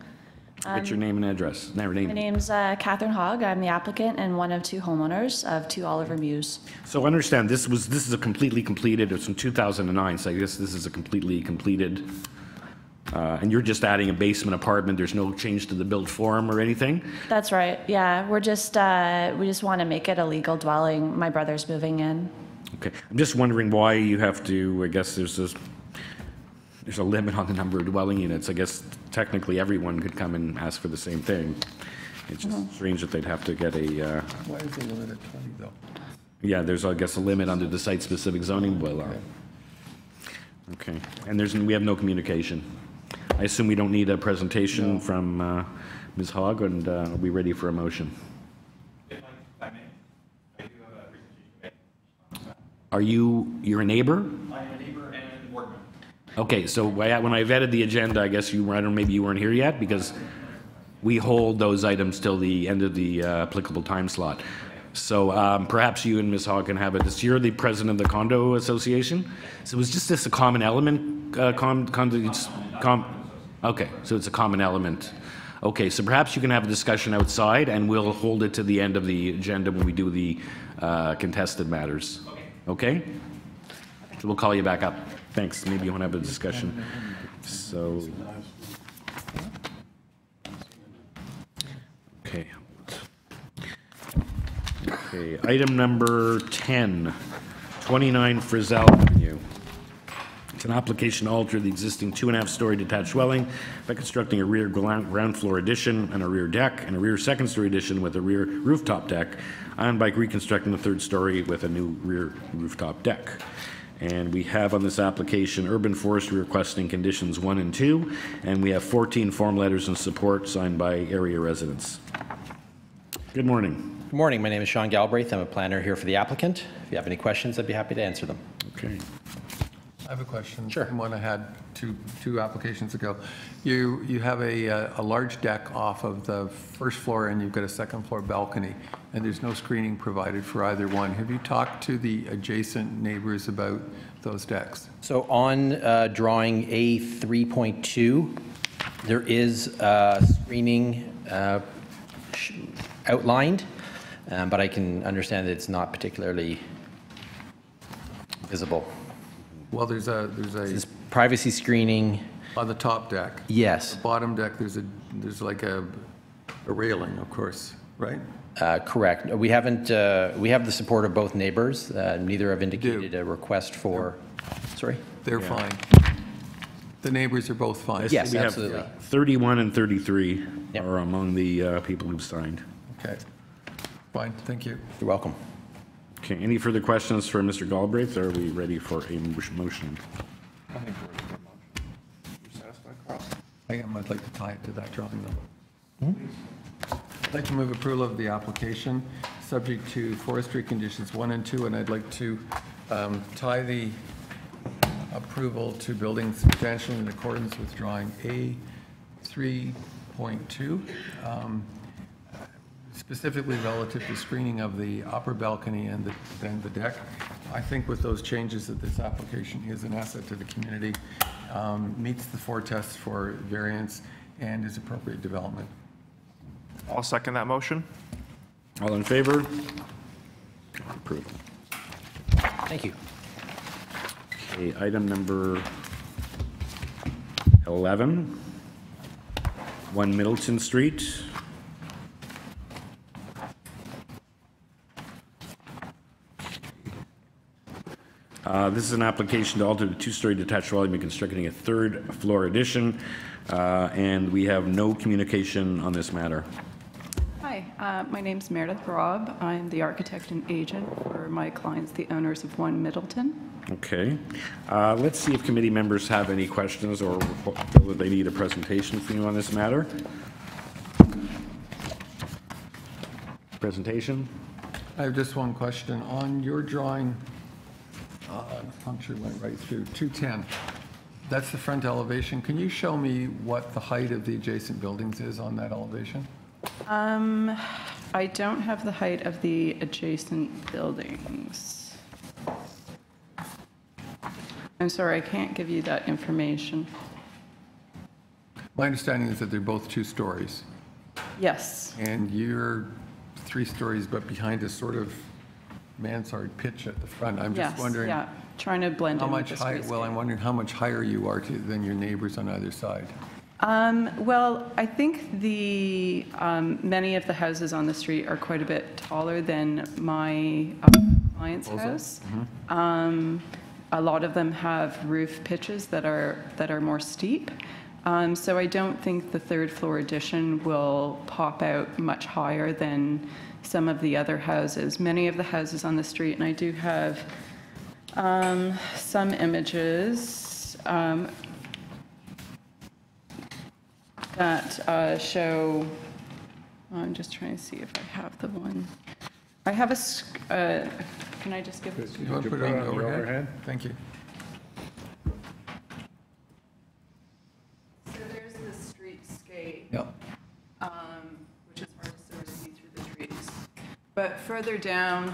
What's your name and address? My name's Catherine Hogg. I'm the applicant and one of 2 homeowners of 2 Oliver Mews. So understand, this is a completely completed, it's from 2009, so I guess this is a completely completed, and you're just adding a basement apartment, there's no change to the build form or anything? That's right, yeah. We just want to make it a legal dwelling. My brother's moving in. Okay, I'm just wondering why you have to, I guess there's a limit on the number of dwelling units. I guess technically everyone could come and ask for the same thing. It's just strange that they'd have to get a... Why is the limit at 20, though? Yeah, there's, I guess, a limit under the site-specific zoning bylaw. Okay, and we have no communication. I assume we don't need a presentation from Ms. Hogg, and are we ready for a motion? If I may, I do have a presentation. You're a neighbor? I am a neighbor and board member. Okay, so when I vetted the agenda, I guess maybe you weren't here yet, because we hold those items till the end of the applicable time slot. So perhaps you and Ms. Hogg can have it. You're the president of the condo association. So was just this a common element? Okay, so it's a common element. Okay, so perhaps you can have a discussion outside, and we'll hold it to the end of the agenda when we do the contested matters. Okay? So we'll call you back up. Thanks. Maybe you want to have a discussion. So. Okay. Okay, item number 10, 29 Frizzell Avenue. It's an application to alter the existing 2.5-story detached dwelling by constructing a rear ground floor addition and a rear deck, and a rear second-story addition with a rear rooftop deck, and by reconstructing the third story with a new rear rooftop deck. And we have on this application Urban Forestry requesting conditions 1 and 2, and we have 14 form letters in support signed by area residents. Good morning. Good morning. My name is Sean Galbraith. I'm a planner here for the applicant. If you have any questions, I'd be happy to answer them. Okay. I have a question. Sure. One I had two applications ago. You have a large deck off of the first floor, and you've got a second floor balcony, and there's no screening provided for either one. Have you talked to the adjacent neighbors about those decks? So on drawing A3.2, there is screening outlined, but I can understand that it's not particularly visible. Well, there's It's privacy screening on the top deck. Yes. The bottom deck, there's like a railing, of course, right? Correct. We haven't. We have the support of both neighbors. Neither have indicated a request for. Sorry. They're fine. The neighbors are both fine. Yes, we absolutely. have 31 and 33 are among the people who've signed. Okay. Fine. Thank you. You're welcome. Okay. Any further questions for Mr. Galbraith? Or are we ready for a motion? I think you're satisfied, Carl? I'd like to tie it to that drawing number. I'd like to move approval of the application, subject to forestry conditions 1 and 2, and I'd like to tie the approval to buildings substantially in accordance with drawing A3.2, specifically relative to screening of the upper balcony and then the deck. I think with those changes that this application is an asset to the community, meets the 4 tests for variance, and is appropriate development. I'll second that motion. All in favor? Approved. Thank you. Okay, item number 11, 1 Middleton Street. This is an application to alter the 2-story detached dwelling by constructing a 3rd floor addition, and we have no communication on this matter. Hi, my name's Meredith Robb. I'm the architect and agent for my clients, the owners of 1 Middleton. Okay. Let's see if committee members have any questions or feel that they need a presentation from you on this matter. Presentation? I have just one question. On your drawing, puncture went right through, 210. That's the front elevation. Can you show me what the height of the adjacent buildings is on that elevation? I don't have the height of the adjacent buildings. I'm sorry, I can't give you that information. My understanding is that they're both 2 stories. Yes. And you're 3 stories, but behind a sort of mansard pitch at the front. I'm just wondering. Yeah, trying to blend how in much with the higher. Well, I'm wondering how much higher you are than your neighbors on either side. Well, I think the many of the houses on the street are quite a bit taller than my client's house. A lot of them have roof pitches that are more steep. So I don't think the 3rd floor addition will pop out much higher than some of the other houses. Many of the houses on the street, and I do have some images that show, I'm just trying to see if I have the one. I have Can I just give this? You want to put it on the overhead? Thank you. So there's the streetscape. Yep. Which is hard to sort of see through the trees. But further down,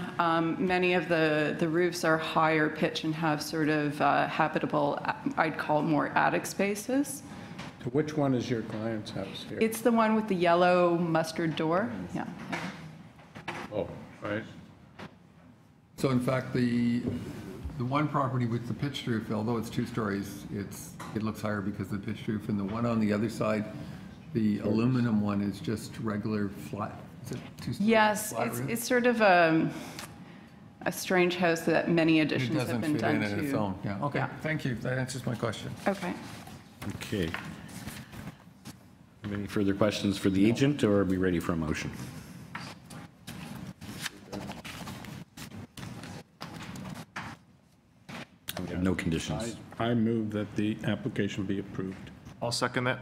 many of the roofs are higher pitch and have sort of habitable, I'd call more attic spaces. So which one is your client's house here? It's the one with the yellow mustard door. Yeah. Oh, right. So in fact, the one property with the pitched roof, although it's 2 stories, it looks higher because of the pitched roof. And the one on the other side, the aluminum one is just regular flat. Is it 2 stories? Yes, flat roof? it's sort of a strange house that many additions have been done to. It doesn't fit in its own. Yeah. Okay. Yeah. Thank you. That answers my question. Okay. Okay. Have any further questions for the agent, or are we ready for a motion? We have no conditions. I move that the application be approved. I'll second that.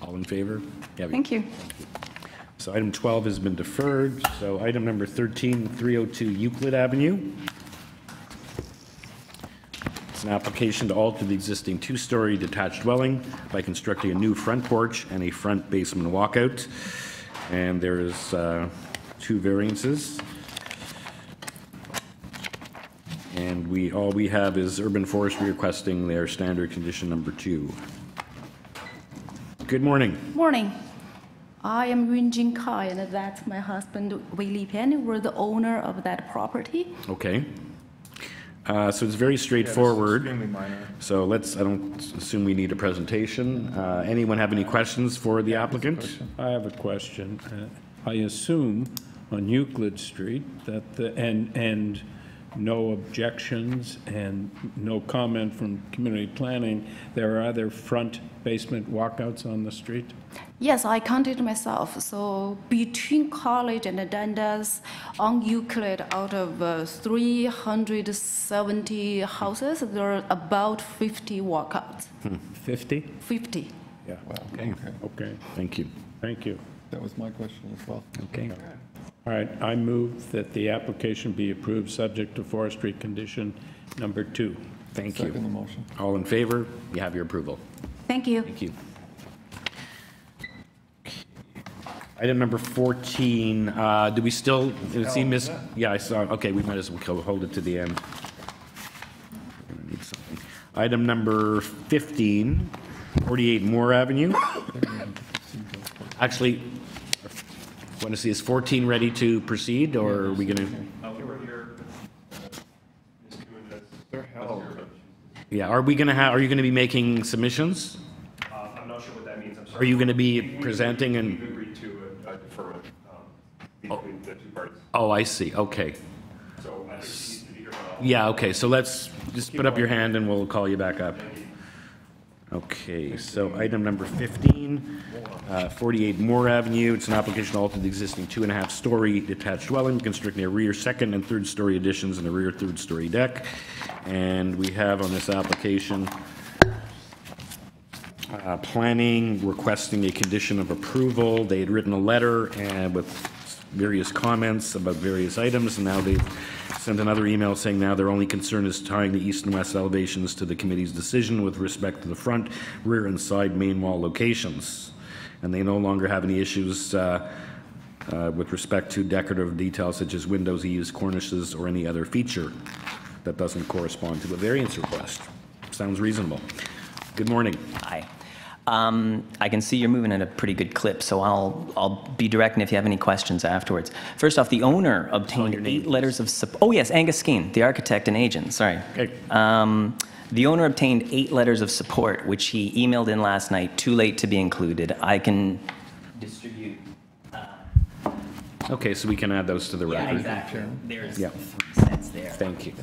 All in favor? Yeah, Thank you. So item 12 has been deferred. So item number 13, 302 Euclid Avenue. It's an application to alter the existing 2-story detached dwelling by constructing a new front porch and a front basement walkout. And there is 2 variances. And all we have is Urban Forestry requesting their standard condition number 2. Good morning. Morning. I am Yunjin Kai, and that's my husband, Wei Li Pian. We're the owner of that property. Okay. So it's very straightforward. Extremely minor. So I don't assume we need a presentation. Anyone have any questions for the applicant? I have a question. I assume on Euclid Street that and no objections and no comment from community planning, there are other front basement walkouts on the street? Yes, I counted myself. So between college and Dundas on Euclid, out of 370 houses, there are about 50 walkouts. 50? 50. Yeah. Wow. Okay. Thank you. Thank you. That was my question as well. Okay. All right, I move that the application be approved subject to forestry condition number 2. Thank you. Second the motion. All in favor? You have your approval. Thank you. Thank you. Item number 14, do we still see Miss? Yeah, I saw. Okay, we might as well hold it to the end. We're gonna need something. Item number 15, 48 Moore Avenue. Actually, want to see, is 14 ready to proceed, or are we going to? Yeah, are we going to have? Are you going to be making submissions? I'm not sure what that means. I'm sorry. Are you going to be presenting and? We've agreed to a deferment between the 2 parties. Oh, I see. Okay. So I think she needs to be here. Yeah. Okay. So let's just put up your hand, and we'll call you back up. Okay, so item number 15, 48 Moore Avenue. It's an application to alter the existing 2.5-story detached dwelling, constructing a rear 2nd and 3rd-story additions and a rear 3rd-story deck. And we have on this application planning requesting a condition of approval. They had written a letter with various comments about various items, and now they've sent another email saying now their only concern is tying the east and west elevations to the committee's decision with respect to the front, rear, and side main wall locations. And they no longer have any issues with respect to decorative details such as windows, eaves, cornices, or any other feature that doesn't correspond to a variance request. Sounds reasonable. Good morning. Hi. I can see you're moving at a pretty good clip, so I'll be direct, and if you have any questions afterwards. First off, the owner obtained 8 letters of support. Oh yes, Angus Skeen, the architect and agent, sorry. Okay. The owner obtained 8 letters of support, which he emailed in last night, too late to be included. I can distribute. Okay, so we can add those to the record. Yeah, exactly. There's Yeah. 3 sets there. Thank you.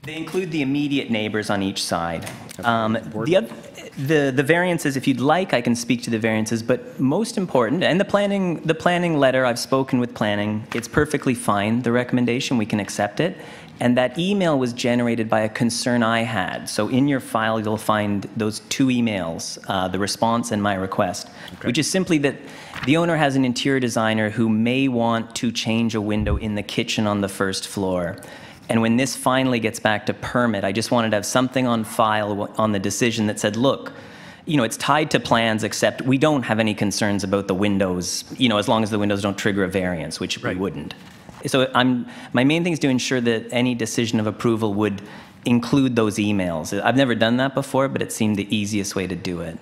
They include the immediate neighbors on each side. The variances, if you'd like, I can speak to the variances, but most important, and the planning letter, I've spoken with planning, it's perfectly fine, the recommendation, we can accept it. And that email was generated by a concern I had. So in your file, you'll find those 2 emails, the response and my request, which is simply that the owner has an interior designer who may want to change a window in the kitchen on the first floor. And when this finally gets back to permit, I just wanted to have something on file on the decision that said, look, you know, it's tied to plans, except we don't have any concerns about the windows, you know, as long as the windows don't trigger a variance, which we wouldn't. So my main thing is to ensure that any decision of approval would include those emails. I've never done that before, but it seemed the easiest way to do it.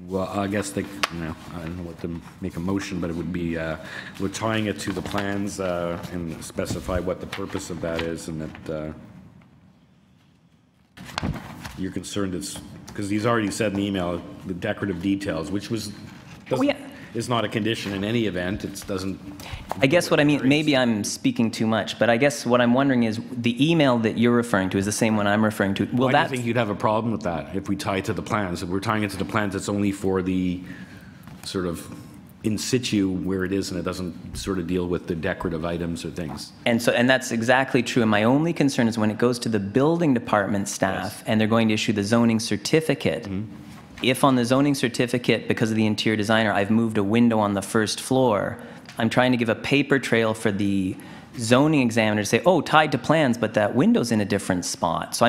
Well, I guess I don't know what to make a motion, but it would be, we're tying it to the plans and specify what the purpose of that is, and that you're concerned it's, because he's already said in the email, the decorative details, which was, is not a condition in any event. It doesn't. I guess what I mean, maybe I'm speaking too much, but I guess what I'm wondering is the email that you're referring to is the same one I'm referring to. Why do you think you'd have a problem with that if we tie it to the plans? If we're tying it to the plans, it's only for the sort of in situ where it is, and it doesn't sort of deal with the decorative items or things. And that's exactly true. And my only concern is when it goes to the building department staff and they're going to issue the zoning certificate. If on the zoning certificate, because of the interior designer, I've moved a window on the first floor, I'm trying to give a paper trail for the zoning examiner to say, oh, tied to plans, but that window's in a different spot. So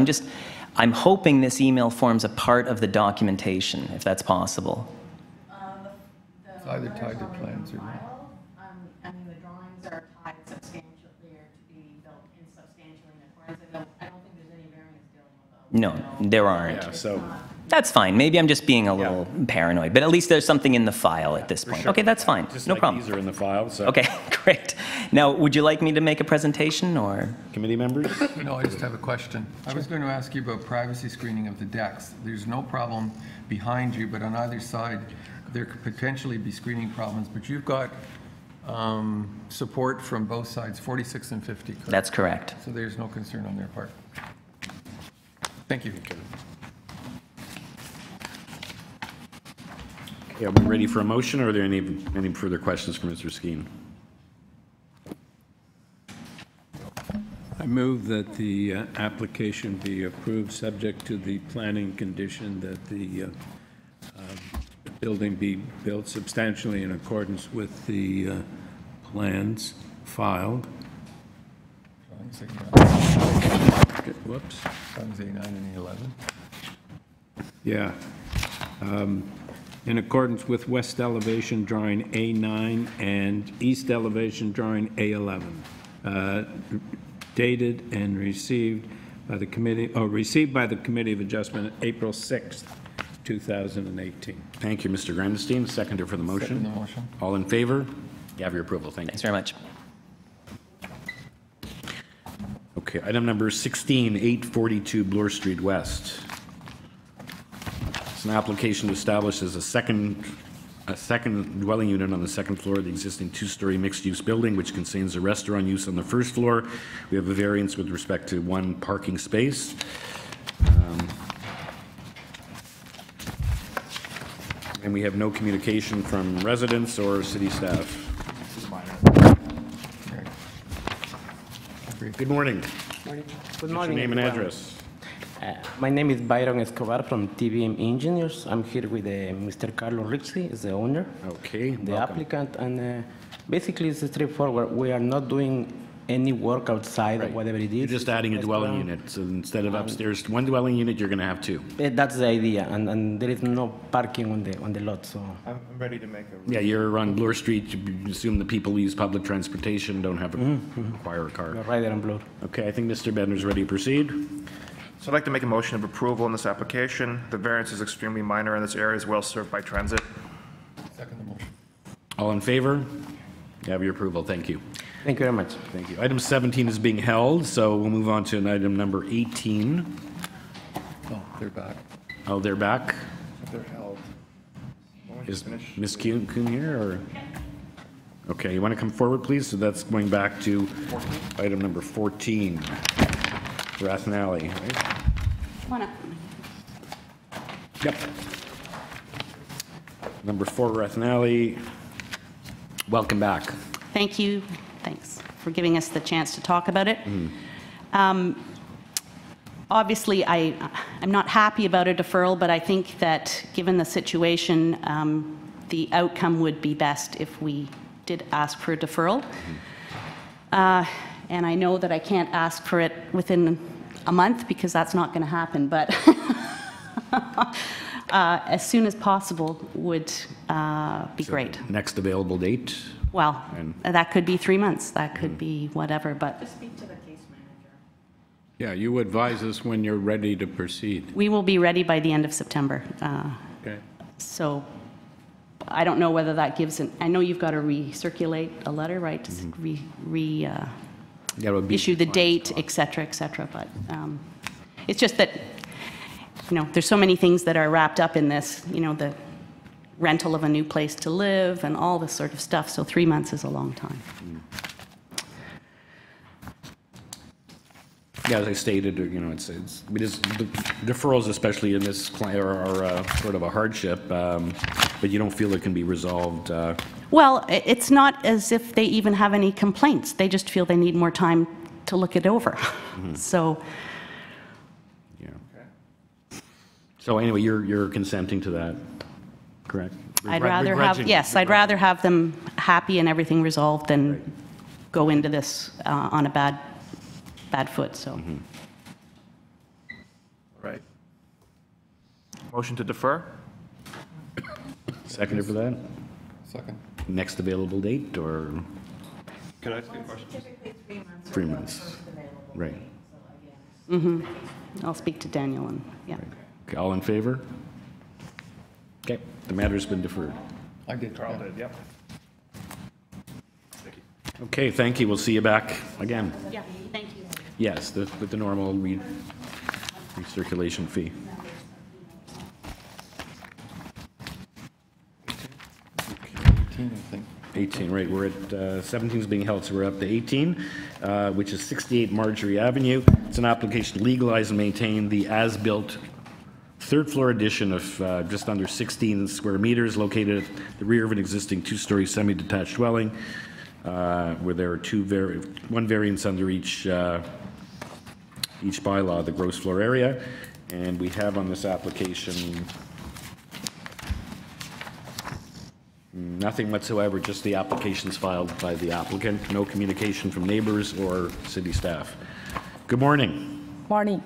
I'm hoping this email forms a part of the documentation, if that's possible. It's either tied to plans or not. I mean, the drawings are tied substantially or to be built in substantially in accordance. I don't think there's any variance dealing with those. No, there aren't. Yeah, so that's fine. Maybe I'm just being a little paranoid, but at least there's something in the file at this point. sure. Okay, that's fine. just No like problem. these are in the file. So. Okay, great. Now, would you like me to make a presentation or? Committee members? No, I just have a question. I was going to ask you about privacy screening of the decks. There's no problem behind you, but on either side, there could potentially be screening problems, but you've got support from both sides, 46 and 50. Correct? That's correct. So there's no concern on their part. Thank you. Yeah, are we ready for a motion, or are there any further questions for Mr. Skeen? I move that the application be approved, subject to the planning condition that the building be built substantially in accordance with the plans filed. Whoops. Drawings A9 and A11. Yeah. In accordance with west elevation drawing A9 and east elevation drawing A11, dated and received by the committee, or received by the Committee of Adjustment April 6th, 2018. Thank you, Mr. Grandestein. Seconder for the motion. Second the motion. All in favor? You have your approval. Thank you. Thanks very much. Okay, item number 16, 842 Bloor Street West. It's an application to establish as a second dwelling unit on the second floor of the existing two-story mixed-use building, which contains a restaurant use on the first floor. We have a variance with respect to one parking space. And we have no communication from residents or city staff. Good morning. Morning. Good What's morning. your name and everyone. address? My name is Byron Escobar from TBM Engineers. I'm here with Mr. Carlos Rixi, is the owner. Okay, the welcome. applicant, and basically it's straightforward. We are not doing any work outside or whatever it is. You're just adding a dwelling unit. So instead of upstairs one dwelling unit, you're going to have two. That's the idea, and there is no parking on the lot. So I'm ready to make a. Yeah, you're on Bloor Street. You assume the people who use public transportation don't have require a car. You're right there on Bloor. Okay, I think Mr. Bedner's ready to proceed. So I'd like to make a motion of approval on this application. The variance is extremely minor and this area is well served by transit. Second the motion. All in favor? You have your approval. Thank you. Thank you very much. Thank you. Item 17 is being held, so we'll move on to item number 18. Oh, they're back. Oh, they're back? They're held. Is Ms. Kuhn here, or? Okay, you want to come forward, please? So that's going back to item number 14, Rathnelly, right? Come on up. Yep. Number 4, Rathnelly. Welcome back. Thank you. Thanks for giving us the chance to talk about it. Obviously, I'm not happy about a deferral, but I think that given the situation, the outcome would be best if we did ask for a deferral. And I know that I can't ask for it within a month because that's not going to happen, but as soon as possible would be great. Next available date? Well, that could be 3 months, that could be whatever, but Just speak to the case manager. Yeah, you advise us when you're ready to proceed. we will be ready by the end of September. Okay. So I don't know whether that gives I know you've got to recirculate a letter, right? To issue the date, et cetera, but it's just that, there's so many things that are wrapped up in this, the rental of a new place to live and all this sort of stuff, so 3 months is a long time. Yeah, as I stated, it's the deferrals, especially in this are sort of a hardship, but you don't feel it can be resolved. Well, it's not as if they even have any complaints. They just feel they need more time to look it over. So. So anyway, you're consenting to that, correct? I'd rather have them happy and everything resolved than go into this on a bad foot, so. Right. Motion to defer? Seconder for that? Second. Next available date, or? Can I ask you a question? Typically 3 months. 3 months, right. I'll speak to Daniel and, yeah. Okay, all in favor? Okay, the matter's been deferred. I did. Carl did, yep. Okay, thank you. We'll see you back again. Yeah, thank you. Yes, with the normal recirculation fee. 18, I think. 18, right. We're at 17 is being held, so we're up to 18, which is 68 Marjory Avenue. It's an application to legalize and maintain the as-built third-floor addition of just under 16 square meters located at the rear of an existing two-story semi-detached dwelling, where there are one variance under each bylaw, the gross floor area. And we have on this application nothing whatsoever, just the applications filed by the applicant, no communication from neighbors or city staff. Good morning. Morning.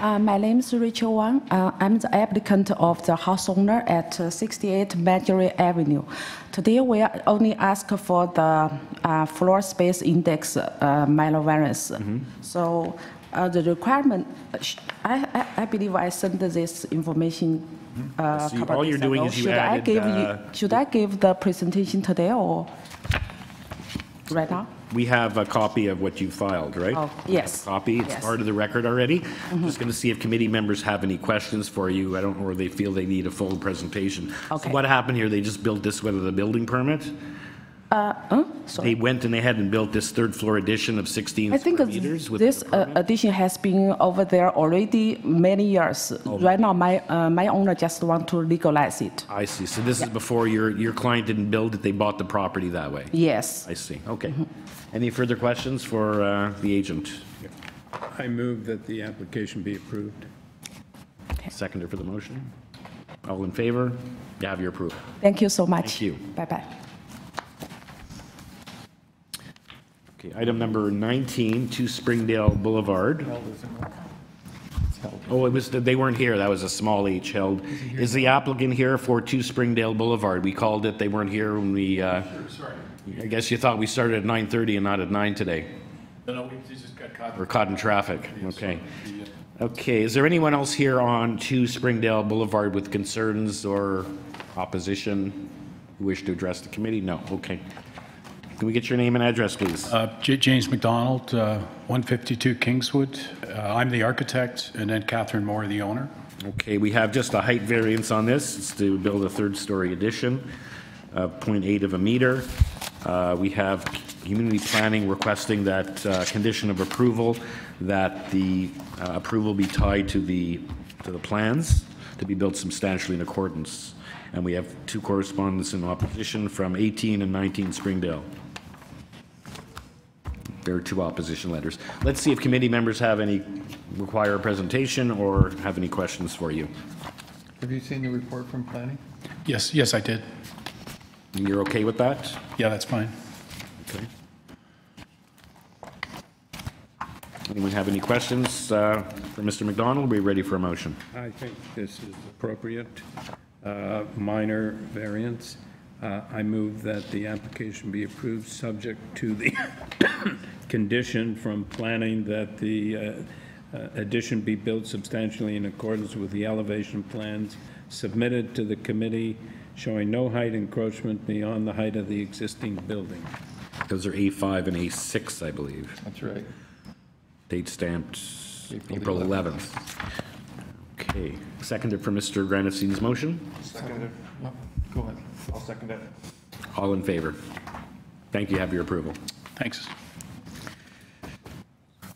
My name is Rachel Wang. I'm the applicant of the house owner at 68 Marjory Avenue. Today we only ask for the floor space index minor variance. So the requirement, I believe I sent this information. So all you're doing is you added... Should I give the presentation today or right now? We have a copy of what you filed, right? Oh, yes. Copy. It's part of the record already. Just going to see if committee members have any questions for you. I don't know, or they feel they need a full presentation. Okay. So what happened here? They just built this with a building permit? Sorry. They went and they had and built this third floor addition of 16 I think square meters with this addition has been over there already many years. Right now, my owner just want to legalize it. I see. So this is before your client didn't build it, they bought the property that way? Yes. I see. Okay. Any further questions for the agent? I move that the application be approved. Seconder for the motion. All in favor? You have your approval. Thank you so much. Thank you. Bye-bye. Okay, item number 19, 2 Springdale Boulevard. Oh, they weren't here. That was a small H held. Is the applicant here for 2 Springdale Boulevard? We called it. They weren't here when we, I guess you thought we started at 9:30 and not at 9 today. No, we just got caught. We're caught in traffic. Okay. Okay, is there anyone else here on 2 Springdale Boulevard with concerns or opposition who wish to address the committee? No, okay. Can we get your name and address, please? James McDonald, 152 Kingswood. I'm the architect, and then Catherine Moore, the owner. Okay, we have just a height variance on this. It's to build a third-story addition, 0.8 of a meter. We have community planning requesting that condition of approval, that the approval be tied to the plans to be built substantially in accordance. And we have 2 correspondents in opposition from 18 and 19 Springdale. There are 2 opposition letters. Let's see if committee members require a presentation or have any questions for you. Have you seen the report from planning? Yes, I did. And you're okay with that? Yeah, that's fine. Okay. Anyone have any questions for Mr. McDonald? We're ready for a motion. I think this is appropriate. Minor variance. I move that the application be approved subject to the condition from planning that the addition be built substantially in accordance with the elevation plans submitted to the committee, showing no height encroachment beyond the height of the existing building. Those are A5 and A6, I believe. That's right. Date stamped April 11th. Okay. Seconded for Mr. Granatstein's motion. Seconded. No, go ahead. I'll second it. All in favor? Thank you. Have your approval. Thanks.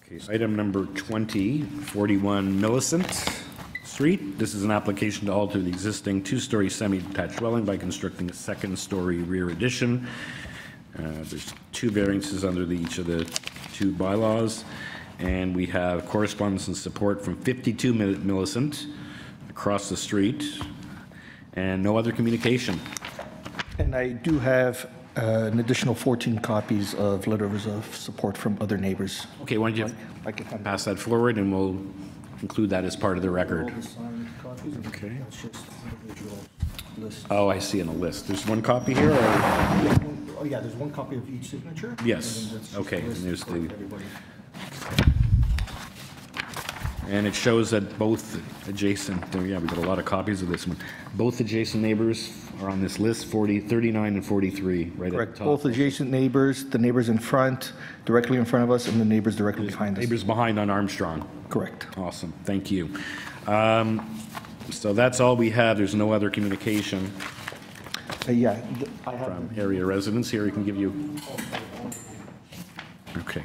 Okay, so item number 20, 41 Millicent Street. This is an application to alter the existing 2-story semi-detached dwelling by constructing a 2nd-story rear addition. There's 2 variances under each of the 2 bylaws, and we have correspondence and support from 52 Millicent across the street, and no other communication. And I do have an additional 14 copies of letters of support from other neighbors. Okay, why don't you pass that forward, and we'll include that as part of the record. Okay. Oh, I see in a list. There's 1 copy here? Or? Oh, yeah, there's 1 copy of each signature. Yes. Okay, and there's the... And it shows that both adjacent, yeah, we've got a lot of copies of this one. Both adjacent neighbors are on this list, 39 and 43, right Correct. at the top. Both adjacent neighbors, the neighbors in front, directly in front of us, and the neighbors directly behind us. Neighbors behind on Armstrong. Correct. Awesome, thank you. So that's all we have. There's no other communication Yeah, I have. from area residents here. We can give you. Okay.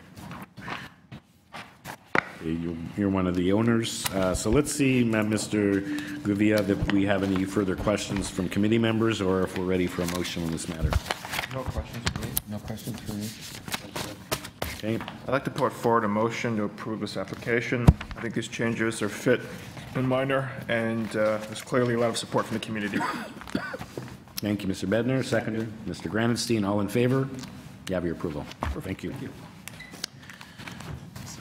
You're one of the owners. So let's see, Mr. Guvia, if we have any further questions from committee members or if we're ready for a motion on this matter. No questions for me. No questions for me. Okay. I'd like to put forward a motion to approve this application. I think these changes are fit and minor, and there's clearly a lot of support from the community. Thank you, Mr. Bednar. Seconded. Mr. Granatstein, all in favor? You have your approval. Thank you.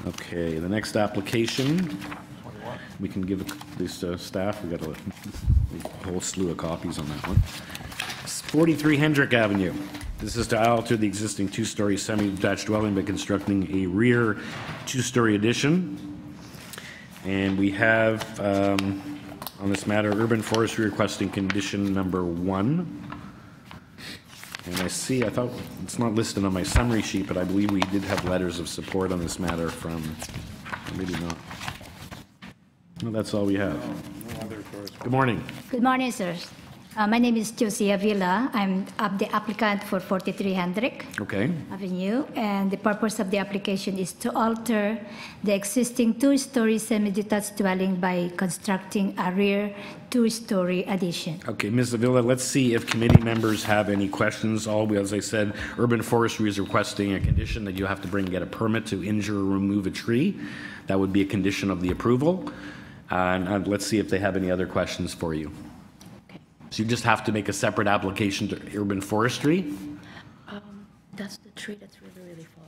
Okay, the next application, we can give this to staff. We've got a whole slew of copies on that one. It's 43 Hendrick Avenue. This is to alter the existing 2-story semi-detached dwelling by constructing a rear 2-story addition. And we have, on this matter, Urban Forestry requesting condition number 1. And I thought it's not listed on my summary sheet, but I believe we did have letters of support on this matter from, maybe not. Well, that's all we have. Good morning. Good morning, sir. My name is Josie Avila. I'm the applicant for 43 Hendrick Avenue, and the purpose of the application is to alter the existing 2-story semi-detached dwelling by constructing a rear 2-story addition. Okay, Ms. Avila, let's see if committee members have any questions. As I said, Urban Forestry is requesting a condition that you have to get a permit to injure or remove a tree. That would be a condition of the approval. And let's see if they have any other questions for you. So you just have to make a separate application to Urban Forestry? That's the tree that's really, really far.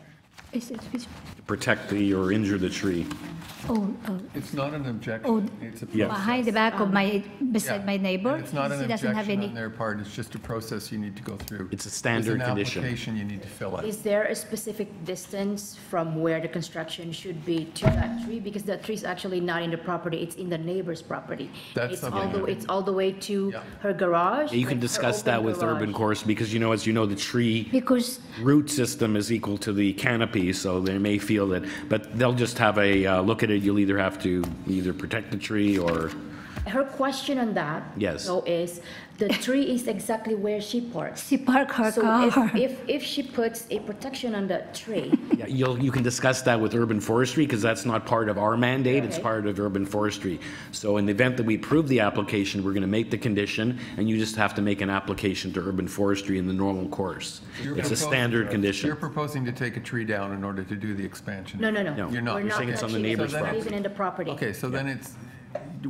To protect or injure the tree. It's not an objection. It's a process. Behind the back of beside my neighbor. And it's not an doesn't have objection any. on their part. It's just a process you need to go through. It's a standard condition. It's an application you need to fill out. Is there a specific distance from where the construction should be to that tree? Because that tree is actually not in the property, it's in the neighbor's property. It's all the way to her garage. You can discuss that with Urban Forestry because, as you know, the tree root system is equal to the canopy, so they may feel that, but they'll just have a look at it. You'll either have to protect the tree or her question on that, Yes. though, is the tree is exactly where she parks. She parked her So car. if she puts a protection on the tree, Yeah, you can discuss that with urban forestry, because that's not part of our mandate, it's Okay. part of urban forestry. So in the event that we approve the application, we're going to make the condition, and you just have to make an application to urban forestry in the normal course. It's a standard condition. You're proposing to take a tree down in order to do the expansion? no. You're not. We're You're saying it's on the touching it. neighbor's It's not property. even in the property. Okay, so then it's,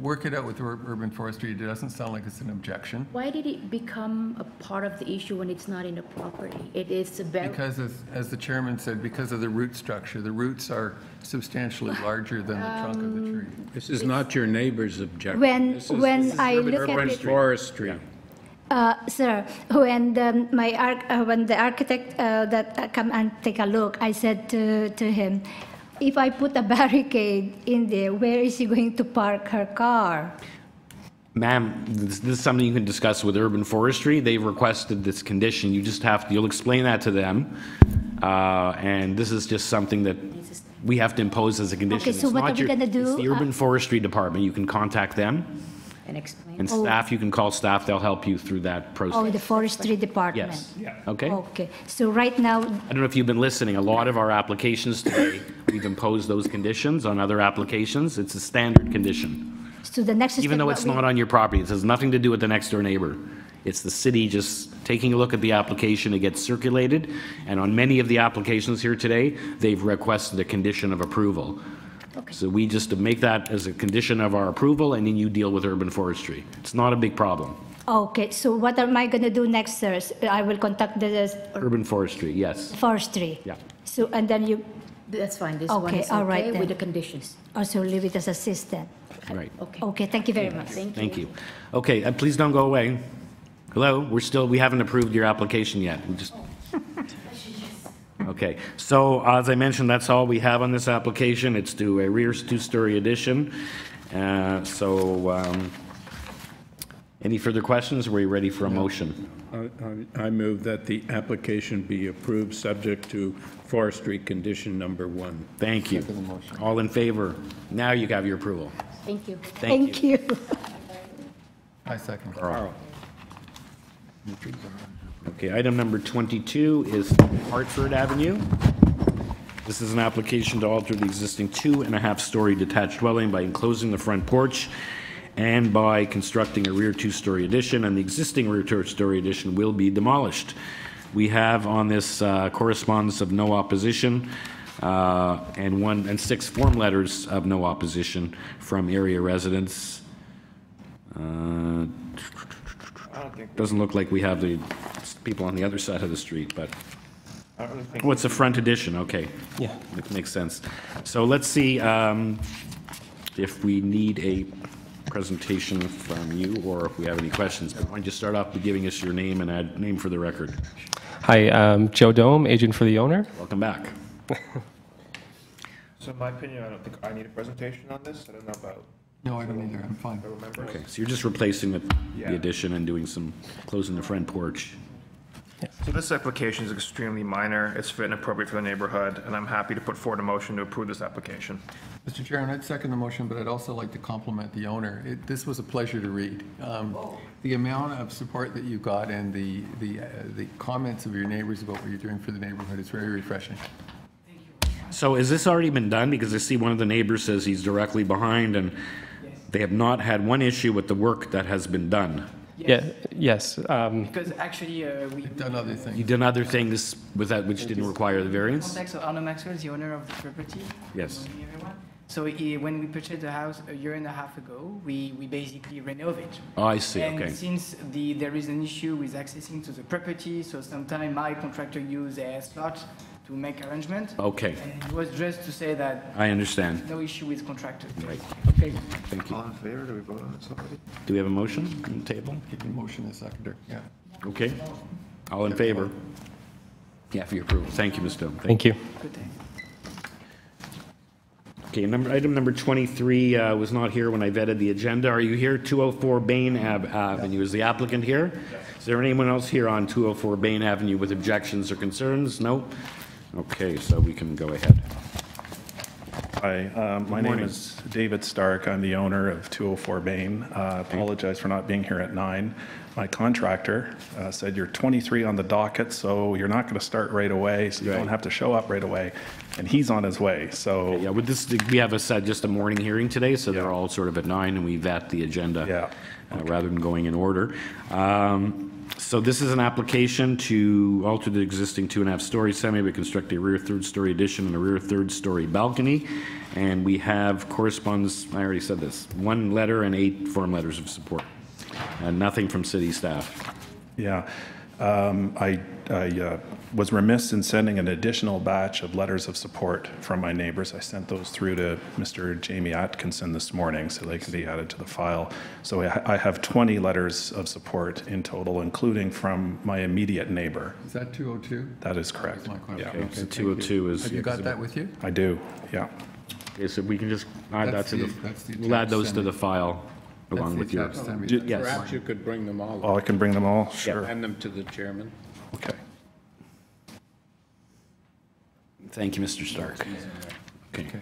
work it out with urban forestry. It doesn't sound like it's an objection. Why did it become a part of the issue when it's not in the property? It is a very. Because as the chairman said, because of the root structure, the roots are substantially larger than the trunk of the tree. This is not your neighbor's objection. When I look at it, Forestry. sir, when when the architect that come and take a look, I said to him, if I put a barricade in there, where is she going to park her car? Ma'am, this is something you can discuss with urban forestry. They've requested this condition. You just have to, you'll explain that to them. And this is just something that we have to impose as a condition. Okay, so It's what not are we your- gonna do? It's the urban forestry department. You can contact them. And explain. And staff, you can call staff. They'll help you through that process. Oh, the forestry department. Yes. Okay? Okay, so right now, I don't know if you've been listening. A lot of our applications today, we've imposed those conditions on other applications. It's a standard condition. so the next step. Even though what it's we- not on your property, it has nothing to do with the next door neighbor. It's the city just taking a look at the application, it gets circulated, and on many of the applications here today, they've requested a condition of approval. So we just make that as a condition of our approval, and then you deal with urban forestry. It's not a big problem. Okay, so what am I going to do next, sir? I will contact the Urban forestry, yes. forestry. Yeah. So, and then you, That's fine. This one okay, is all right okay then. with the conditions. Also leave it as assistant. Right. Okay, thank you very much. Thank you. Okay, please don't go away. Hello, we haven't approved your application yet. We just. Okay, so as I mentioned, that's all we have on this application. It's to a rear two-story addition. Any further questions? Are we ready for a motion? I move that the application be approved, subject to forestry condition number 1. Thank you. All in favor? Now you have your approval. Thank you. Thank you. I second. Carl. Okay, item number 22 is Hartford Avenue. This is an application to alter the existing 2.5-story detached dwelling by enclosing the front porch and by constructing a rear 2-story addition, and the existing rear 2-story addition will be demolished. We have on this correspondence of no opposition and 6 form letters of no opposition from area residents. Doesn't look like we have the people on the other side of the street, but, oh, it's a front addition, okay. Yeah. That makes sense. So let's see if we need a presentation from you or if we have any questions. But why don't you start off by giving us your name and add name for the record. Hi, Joe Dome, agent for the owner. Welcome back. So in my opinion, I don't think I need a presentation on this. I don't know about. No, I don't either. I'm fine. Okay, so you're just replacing the Yeah. addition and doing some, closing the front porch. So this application is extremely minor. It's fit and appropriate for the neighborhood, and I'm happy to put forward a motion to approve this application. Mr. Chairman, I'd second the motion, but I'd also like to compliment the owner. This was a pleasure to read. The amount of support that you got and the comments of your neighbors about what you're doing for the neighborhood is very refreshing. So has this already been done? Because I see one of the neighbors says he's directly behind, and they have not had one issue with the work that has been done. Yes. Because actually, we've done other things. You've done other things with that which didn't require the variance? Contact of Arno Maxwell, the owner of the property. Yes. So when we purchased the house a year and a half ago, we basically renovate. Oh, I see, And okay. since there is an issue with accessing to the property, so sometimes my contractor used a slot to make arrangement. Okay. And it was just to say that I understand. no issue with contractor. Right. Okay, thank you. All in favor? Do we vote on this already? Do we have a motion on the table? Motion is seconder, yeah. Okay. All in favor? Yeah, for your approval. Thank you, Ms. Dome. Thank you. Good day. Okay, item number 23 was not here when I vetted the agenda. Are you here? 204 Bain Avenue. Is the applicant here? Is there anyone else here on 204 Bain Avenue with objections or concerns? No? Okay, so we can go ahead. Hi, my name is David Stark. I'm the owner of 204 Bain. Apologize for not being here at 9. My contractor said you're 23 on the docket, so you're not going to start right away, so you don't have to show up right away. And he's on his way, so. Yeah, with this, we have just a morning hearing today, so they're all sort of at 9, and we vet the agenda rather than going in order. So this is an application to alter the existing 2.5-story semi by construct a rear third-story addition and a rear third-story balcony. And we have correspondence, I already said this, 1 letter and 8 form letters of support. And nothing from city staff. Yeah. I was remiss in sending an additional batch of letters of support from my neighbors. I sent those through to Mr. Jamie Atkinson this morning so they can be added to the file. So I have 20 letters of support in total, including from my immediate neighbor. Is that 202? That is correct. Yeah. Okay, so 202 is. Have you got that with you? I do, yeah. Okay, so we can just add that to we'll add those to the file along with your. Yes. Perhaps you could bring them all. Oh, I can bring them all? Sure. Hand them to the chairman. Okay. Thank you, Mr. Stark. Okay.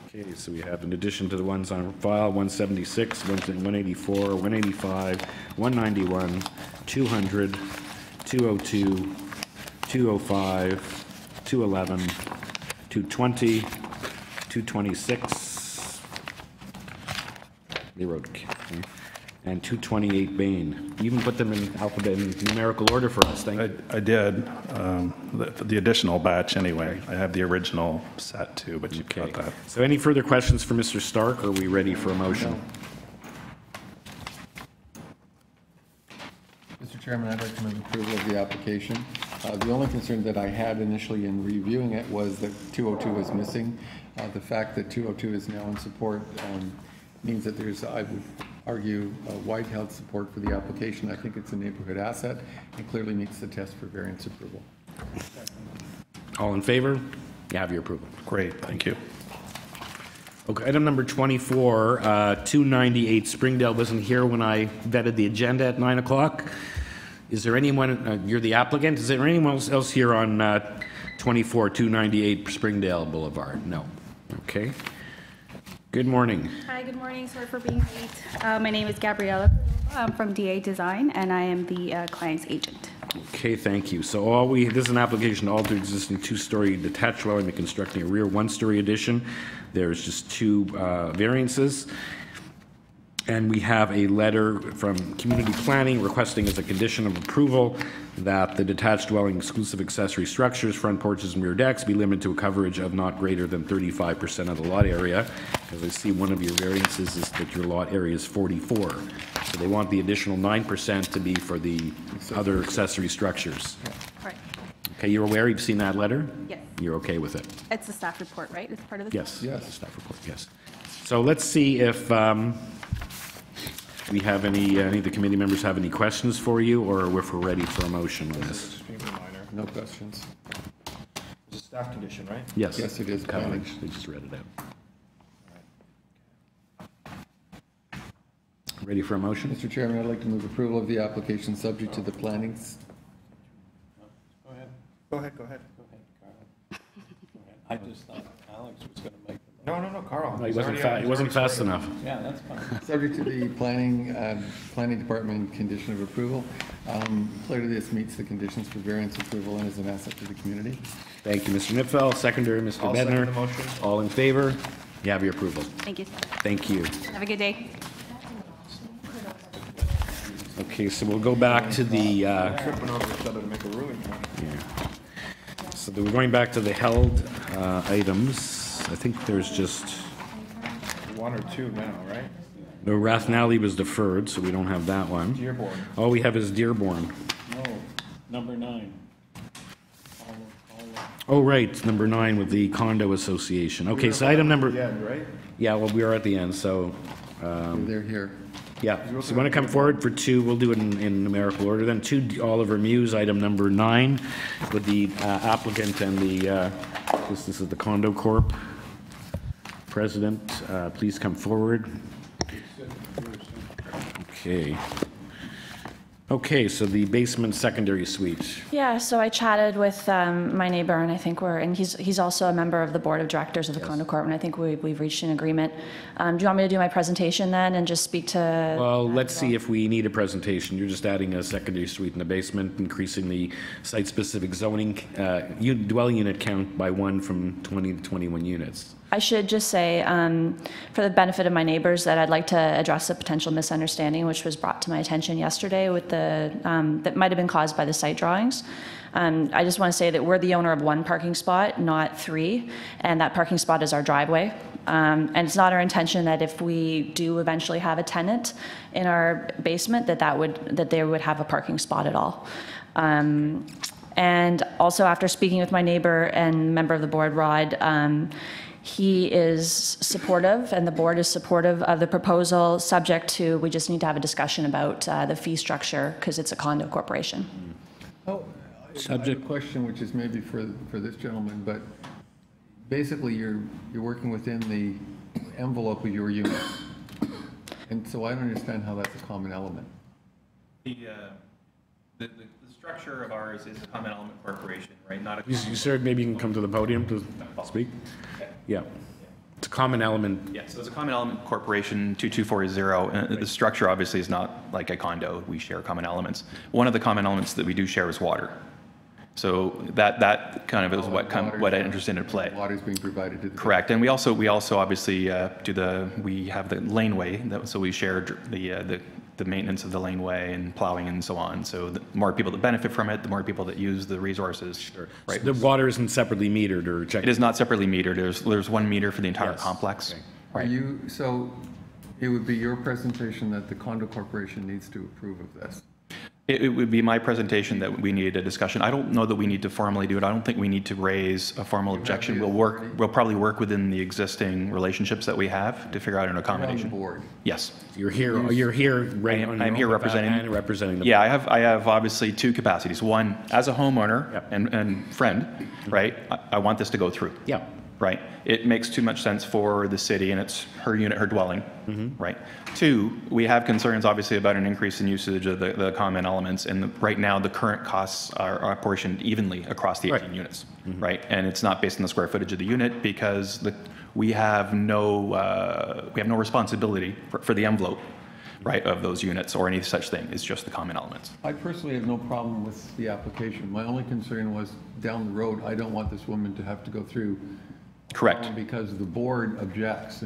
Okay, so we have, in addition to the ones on file, 176, 184, 185, 191, 200, 202, 205, 211, 220, 226, they wrote, and 228 Bain. You even put them in numerical order for us, thank you. I did. The additional batch anyway. I have the original set too, but you've got that. So any further questions for Mr. Stark, or are we ready for a motion? Mr. Chairman, I'd like to move approval of the application. The only concern that I had initially in reviewing it was that 202 was missing. The fact that 202 is now in support means that there's, I would argue, wide-held support for the application. I think it's a neighborhood asset and clearly meets the test for variance approval. All in favor? You have your approval. Great, thank you. Okay, item number 24, 298 Springdale wasn't here when I vetted the agenda at 9 o'clock. Is there anyone, you're the applicant, is there anyone else here on 24, 298 Springdale Boulevard? No. Okay. Good morning. Hi, good morning. Sorry for being late. My name is Gabriella. I'm from DA Design, and I am the client's agent. Okay, thank you. So this is an application to alter existing 2-story detached dwelling by constructing a rear 1-story addition. There's just 2 variances. And we have a letter from Community Planning requesting as a condition of approval that the detached dwelling exclusive accessory structures, front porches and rear decks be limited to a coverage of not greater than 35% of the lot area. Because I see one of your variances is that your lot area is 44. So they want the additional 9% to be for the other accessory structures. Right. Okay, you're aware, you've seen that letter? Yes. You're okay with it? It's a staff report, right? It's part of the Yes. Yes. The staff report, yes. So let's see if we have any of the committee members have any questions for you, or if we're ready for a motion on this. Extremely minor. No questions. It's a staff condition, right? Yes. Yes, it is. Coverage. They just read it out. Ready for a motion? Mr. Chairman, I'd like to move approval of the application subject to the plannings. Go ahead. Go ahead. Go ahead. I just thought Alex was going to make the No, Carl. No, he wasn't fast enough. Yeah, that's fine. Subject to the planning department condition of approval. Clearly, this meets the conditions for variance approval and is an asset to the community. Thank you, Mr. Nipfel. Seconder, Mr. I'll Bednar. second the motion. All in favor? You have your approval. Thank you. Thank you. Have a good day. Okay, so we'll go back to the. Tripping over each other to make a ruin. So we're going back to the held items. I think there's just 1 or 2 now, right? no. Rathnelly was deferred, so we don't have that one. Dearborne. All we have is Dearborne. No, number 9. Oh, right, number 9 with the condo association. Okay, so item number. Yeah, right? Yeah, well, we are at the end, so. They're here. Yeah, so you want to come forward for 2, we'll do it in numerical order. Then 2 Oliver Mews, item number 9, with the applicant and the, this is the condo corp. President, please come forward. Okay. Okay, so the basement secondary suite. Yeah, so I chatted with my neighbor, and I think and he's also a member of the board of directors of the condo corp, and I think we've reached an agreement. Do you want me to do my presentation then and just speak to? Well, let's see if we need a presentation. You're just adding a secondary suite in the basement, increasing the site-specific zoning dwelling unit count by 1 from 20 to 21 units. I should just say, for the benefit of my neighbors, that I'd like to address a potential misunderstanding which was brought to my attention yesterday with that might have been caused by the site drawings. I just want to say that we're the owner of 1 parking spot, not 3, and that parking spot is our driveway. And it's not our intention that if we do eventually have a tenant in our basement, that they would have a parking spot at all. And also, after speaking with my neighbor and member of the board, Rod, he is supportive, and the board is supportive of the proposal, subject to, we just need to have a discussion about the fee structure, because it's a condo corporation. Oh, I have a question, which is maybe for this gentleman, but basically you're working within the envelope of your unit. And so I don't understand how that's a common element. The structure of ours is a common element corporation, right? Not a. You sir, maybe you can come to the podium to speak. Yeah, it's a common element. Yeah, so it's a common element corporation 2240. And the structure obviously is not like a condo. We share common elements. One of the common elements that we do share is water. So that kind of is what I understand at play. Water is being provided to the. Correct, and we also obviously we have the laneway, so we share the maintenance of the laneway and plowing and so on. So the more people that benefit from it, the more people that use the resources. Sure. Right. So the water isn't separately metered or checked? It is not separately metered. There's 1 meter for the entire complex. Okay. Right. So it would be your presentation that the condo corporation needs to approve of this? It would be my presentation that we need a discussion. I don't know that we need to formally do it. I don't think we need to raise a formal objection. We'll probably work within the existing relationships that we have to figure out an accommodation. You're on the board. Yes. You're here right on I'm here representing the Yeah, I have obviously 2 capacities. One, as a homeowner and friend, right? I want this to go through. Yeah. Right. It makes too much sense for the city, and it's her unit, her dwelling. Right. 2, we have concerns obviously about an increase in usage of the common elements, and right now the current costs are apportioned evenly across the 18 units. Right. And it's not based on the square footage of the unit, because we have no responsibility for the envelope, right, of those units or any such thing. It's just the common elements. I personally have no problem with the application. My only concern was down the road, I don't want this woman to have to go through. Correct. Because the board objects.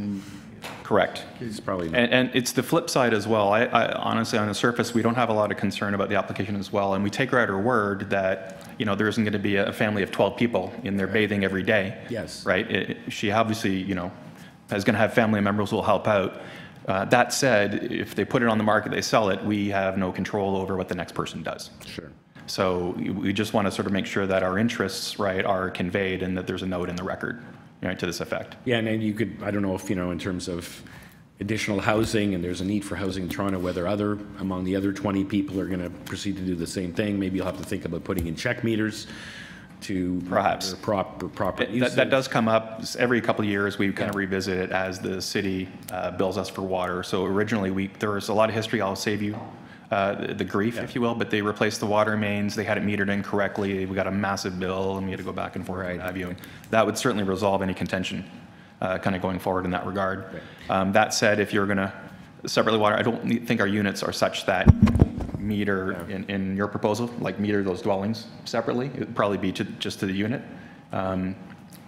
Correct. It's probably and it's the flip side as well. I honestly, on the surface, we don't have a lot of concern about the application as well, and we take her at her word that there isn't going to be a family of 12 people in there bathing every day. Yes. Right. She obviously is going to have family members who will help out. That said, if they put it on the market, they sell it, we have no control over what the next person does. Sure. So we just want to sort of make sure that our interests, right, are conveyed and that there's a note in the record, right, to this effect. Yeah, and then you could, I don't know if, in terms of additional housing, and there's a need for housing in Toronto, whether among the other 20 people are going to proceed to do the same thing. Maybe you'll have to think about putting in check meters to perhaps proper usage. That does come up every couple of years. We kind of revisit it as the city bills us for water. So originally there was a lot of history. I'll save you the grief, if you will, but they replaced the water mains. They had it metered incorrectly. We got a massive bill, and we had to go back and forth. Right. What have you. And that would certainly resolve any contention kind of going forward in that regard. Right. That said, if you're going to separately water, I don't think our units are such that meter in your proposal, like meter those dwellings separately. It would probably be just to the unit.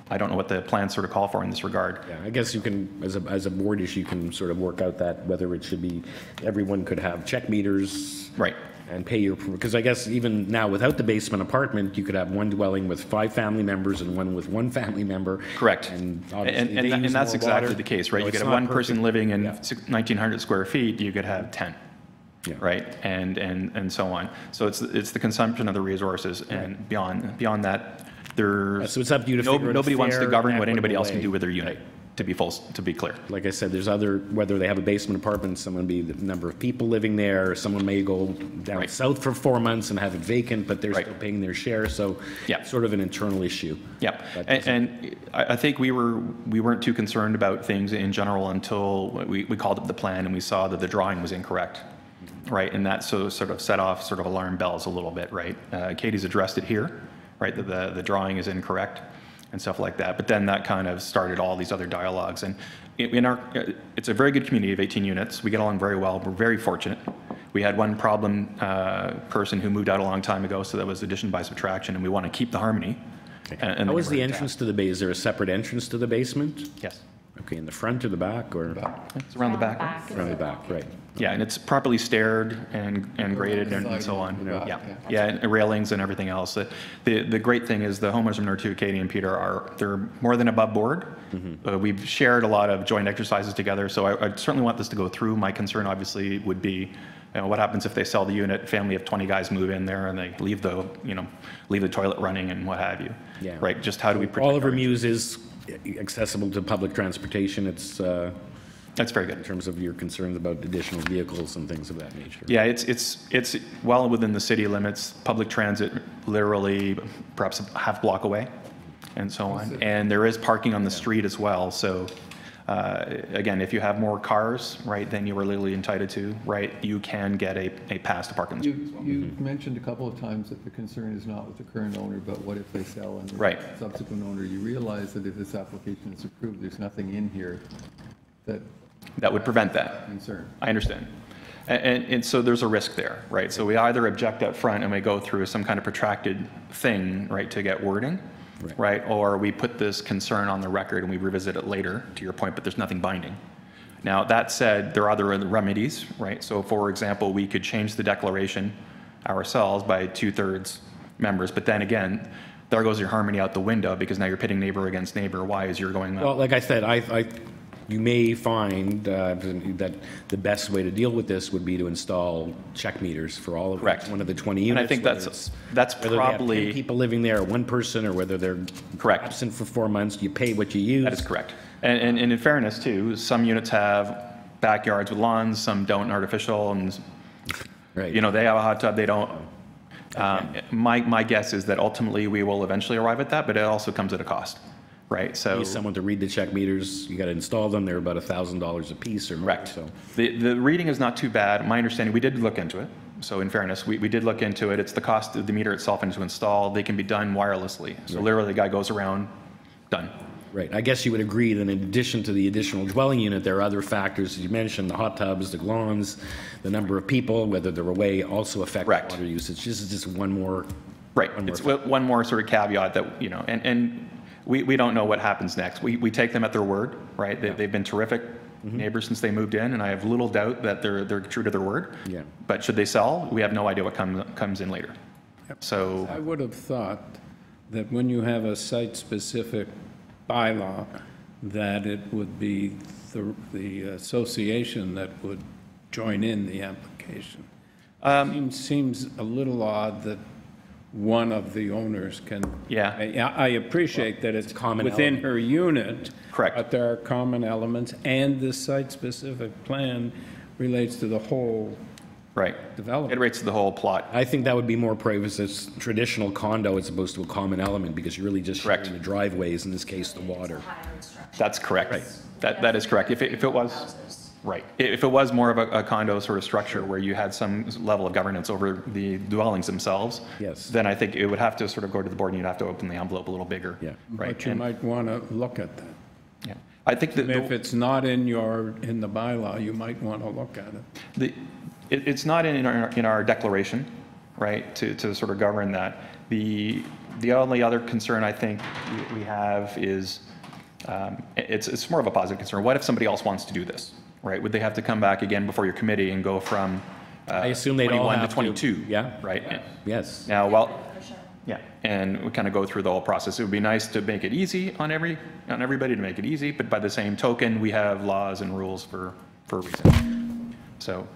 I don't know what the plans sort of call for in this regard. Yeah, I guess you can, as a board issue, you can sort of work out that whether it should be, everyone could have check meters. Right. And pay because I guess even now without the basement apartment, you could have one dwelling with 5 family members and one with 1 family member. Correct. And that's exactly the case, right? You could have one person living in 1,900 square feet, you could have 10. Yeah. Right, and so on. So it's the consumption of the resources, and beyond that, there's so it's up to you to figure nobody wants to govern what anybody else way. can do with their unit. To be clear. Like I said, there's whether they have a basement apartment, someone be the number of people living there, or someone may go down south for 4 months and have it vacant, but they're still paying their share. So it's sort of an internal issue. Yeah, and I think we weren't too concerned about things in general until we called up the plan and we saw that the drawing was incorrect. right? And that sort of set off sort of alarm bells a little bit, right? Katie's addressed it here, right? That the drawing is incorrect and stuff like that. But then that kind of started all these other dialogues. And it's a very good community of 18 units. We get along very well. We're very fortunate. We had one problem person who moved out a long time ago, so that was addition by subtraction, and we want to keep the harmony. And How is the entrance to the bay? Is there a separate entrance to the basement? Yes. Okay, in the front or the back, or? It's around the back. Around the back, right. Yeah, and it's properly staired and graded and so on. Yeah, and railings and everything else. The great thing is the homeowners of number 2, Katie and Peter, they're more than above board. We've shared a lot of joint exercises together, so I certainly want this to go through. My concern obviously would be, what happens if they sell the unit, family of 20 guys move in there and they leave the toilet running and what have you. Yeah. Right, just how do we protect Oliver Mews is accessible to public transportation. It's that's very good in terms of your concerns about additional vehicles and things of that nature. Yeah, it's well within the city limits. Public transit, literally, perhaps a half block away, and so on. And there is parking on the street as well. So, again, if you have more cars, right, than you are legally entitled to, right, you can get a pass to park in the street. You mentioned a couple of times that the concern is not with the current owner, but what if they sell and right. the subsequent owner? You realize that if this application is approved, there's nothing in here that would prevent that. Concern. I understand. And so there's a risk there, right? So we either object up front and we go through some kind of protracted thing, right, to get wording, right? Or we put this concern on the record and we revisit it later, to your point, but there's nothing binding. Now, that said, there are other remedies, right? So, for example, we could change the declaration ourselves by 2/3 members, but then again, there goes your harmony out the window because now you're pitting neighbor against neighbor. Why is you're going up? Well, like I said, you may find that the best way to deal with this would be to install check meters for all of one of the 20 units. And I think that's whether probably they have 10 people living there, or one person, or whether they're absent for 4 months. You pay what you use. That is correct. And in fairness, too, some units have backyards with lawns, some don't, artificial, and they have a hot tub, they don't. My guess is that ultimately we will eventually arrive at that, but it also comes at a cost. Right, so you need someone to read the check meters. You got to install them. They're about $1,000 a piece, or correct. So the reading is not too bad. My understanding, we did look into it. So in fairness, we did look into it. It's the cost of the meter itself and to install. They can be done wirelessly. So literally, the guy goes around, done. Right. I guess you would agree that in addition to the additional dwelling unit, there are other factors, as you mentioned, the hot tubs, the lawns, the number of people, whether they're away, also affect water usage. This is just one more. Right. It's one more sort of caveat that and. We don't know what happens next. We take them at their word, right? They've been terrific neighbors since they moved in, and I have little doubt that they're true to their word. Yeah. But should they sell, we have no idea what comes in later. So I would have thought that when you have a site-specific bylaw, that it would be the association that would join in the application. Seems a little odd that one of the owners can. Yeah. I appreciate that it's common within her unit. Correct. But there are common elements, and the site-specific plan relates to the whole development. It relates to the whole plot. I think that would be more privacy. It's traditional condo as opposed to a common element, because you're really just sharing the driveways, in this case, the water. That's correct. Right. That is correct. If it was. Right. If it was more of a condo sort of structure where you had some level of governance over the dwellings themselves, then I think it would have to sort of go to the board and you'd have to open the envelope a little bigger. Yeah. Right. But you might want to look at that. Yeah. I think that if it's not in the bylaw, you might want to look at it. It's not in our declaration, right, to sort of govern that. The only other concern I think we have is it's more of a positive concern. What if somebody else wants to do this? Right? Would they have to come back again before your committee and go from I assume they'd all 21 have to 22? Yeah. Right? Yeah. Yes. Now, yeah, and we kind of go through the whole process. It would be nice to make it easy on everybody, to make it easy, but by the same token, we have laws and rules for a reason. So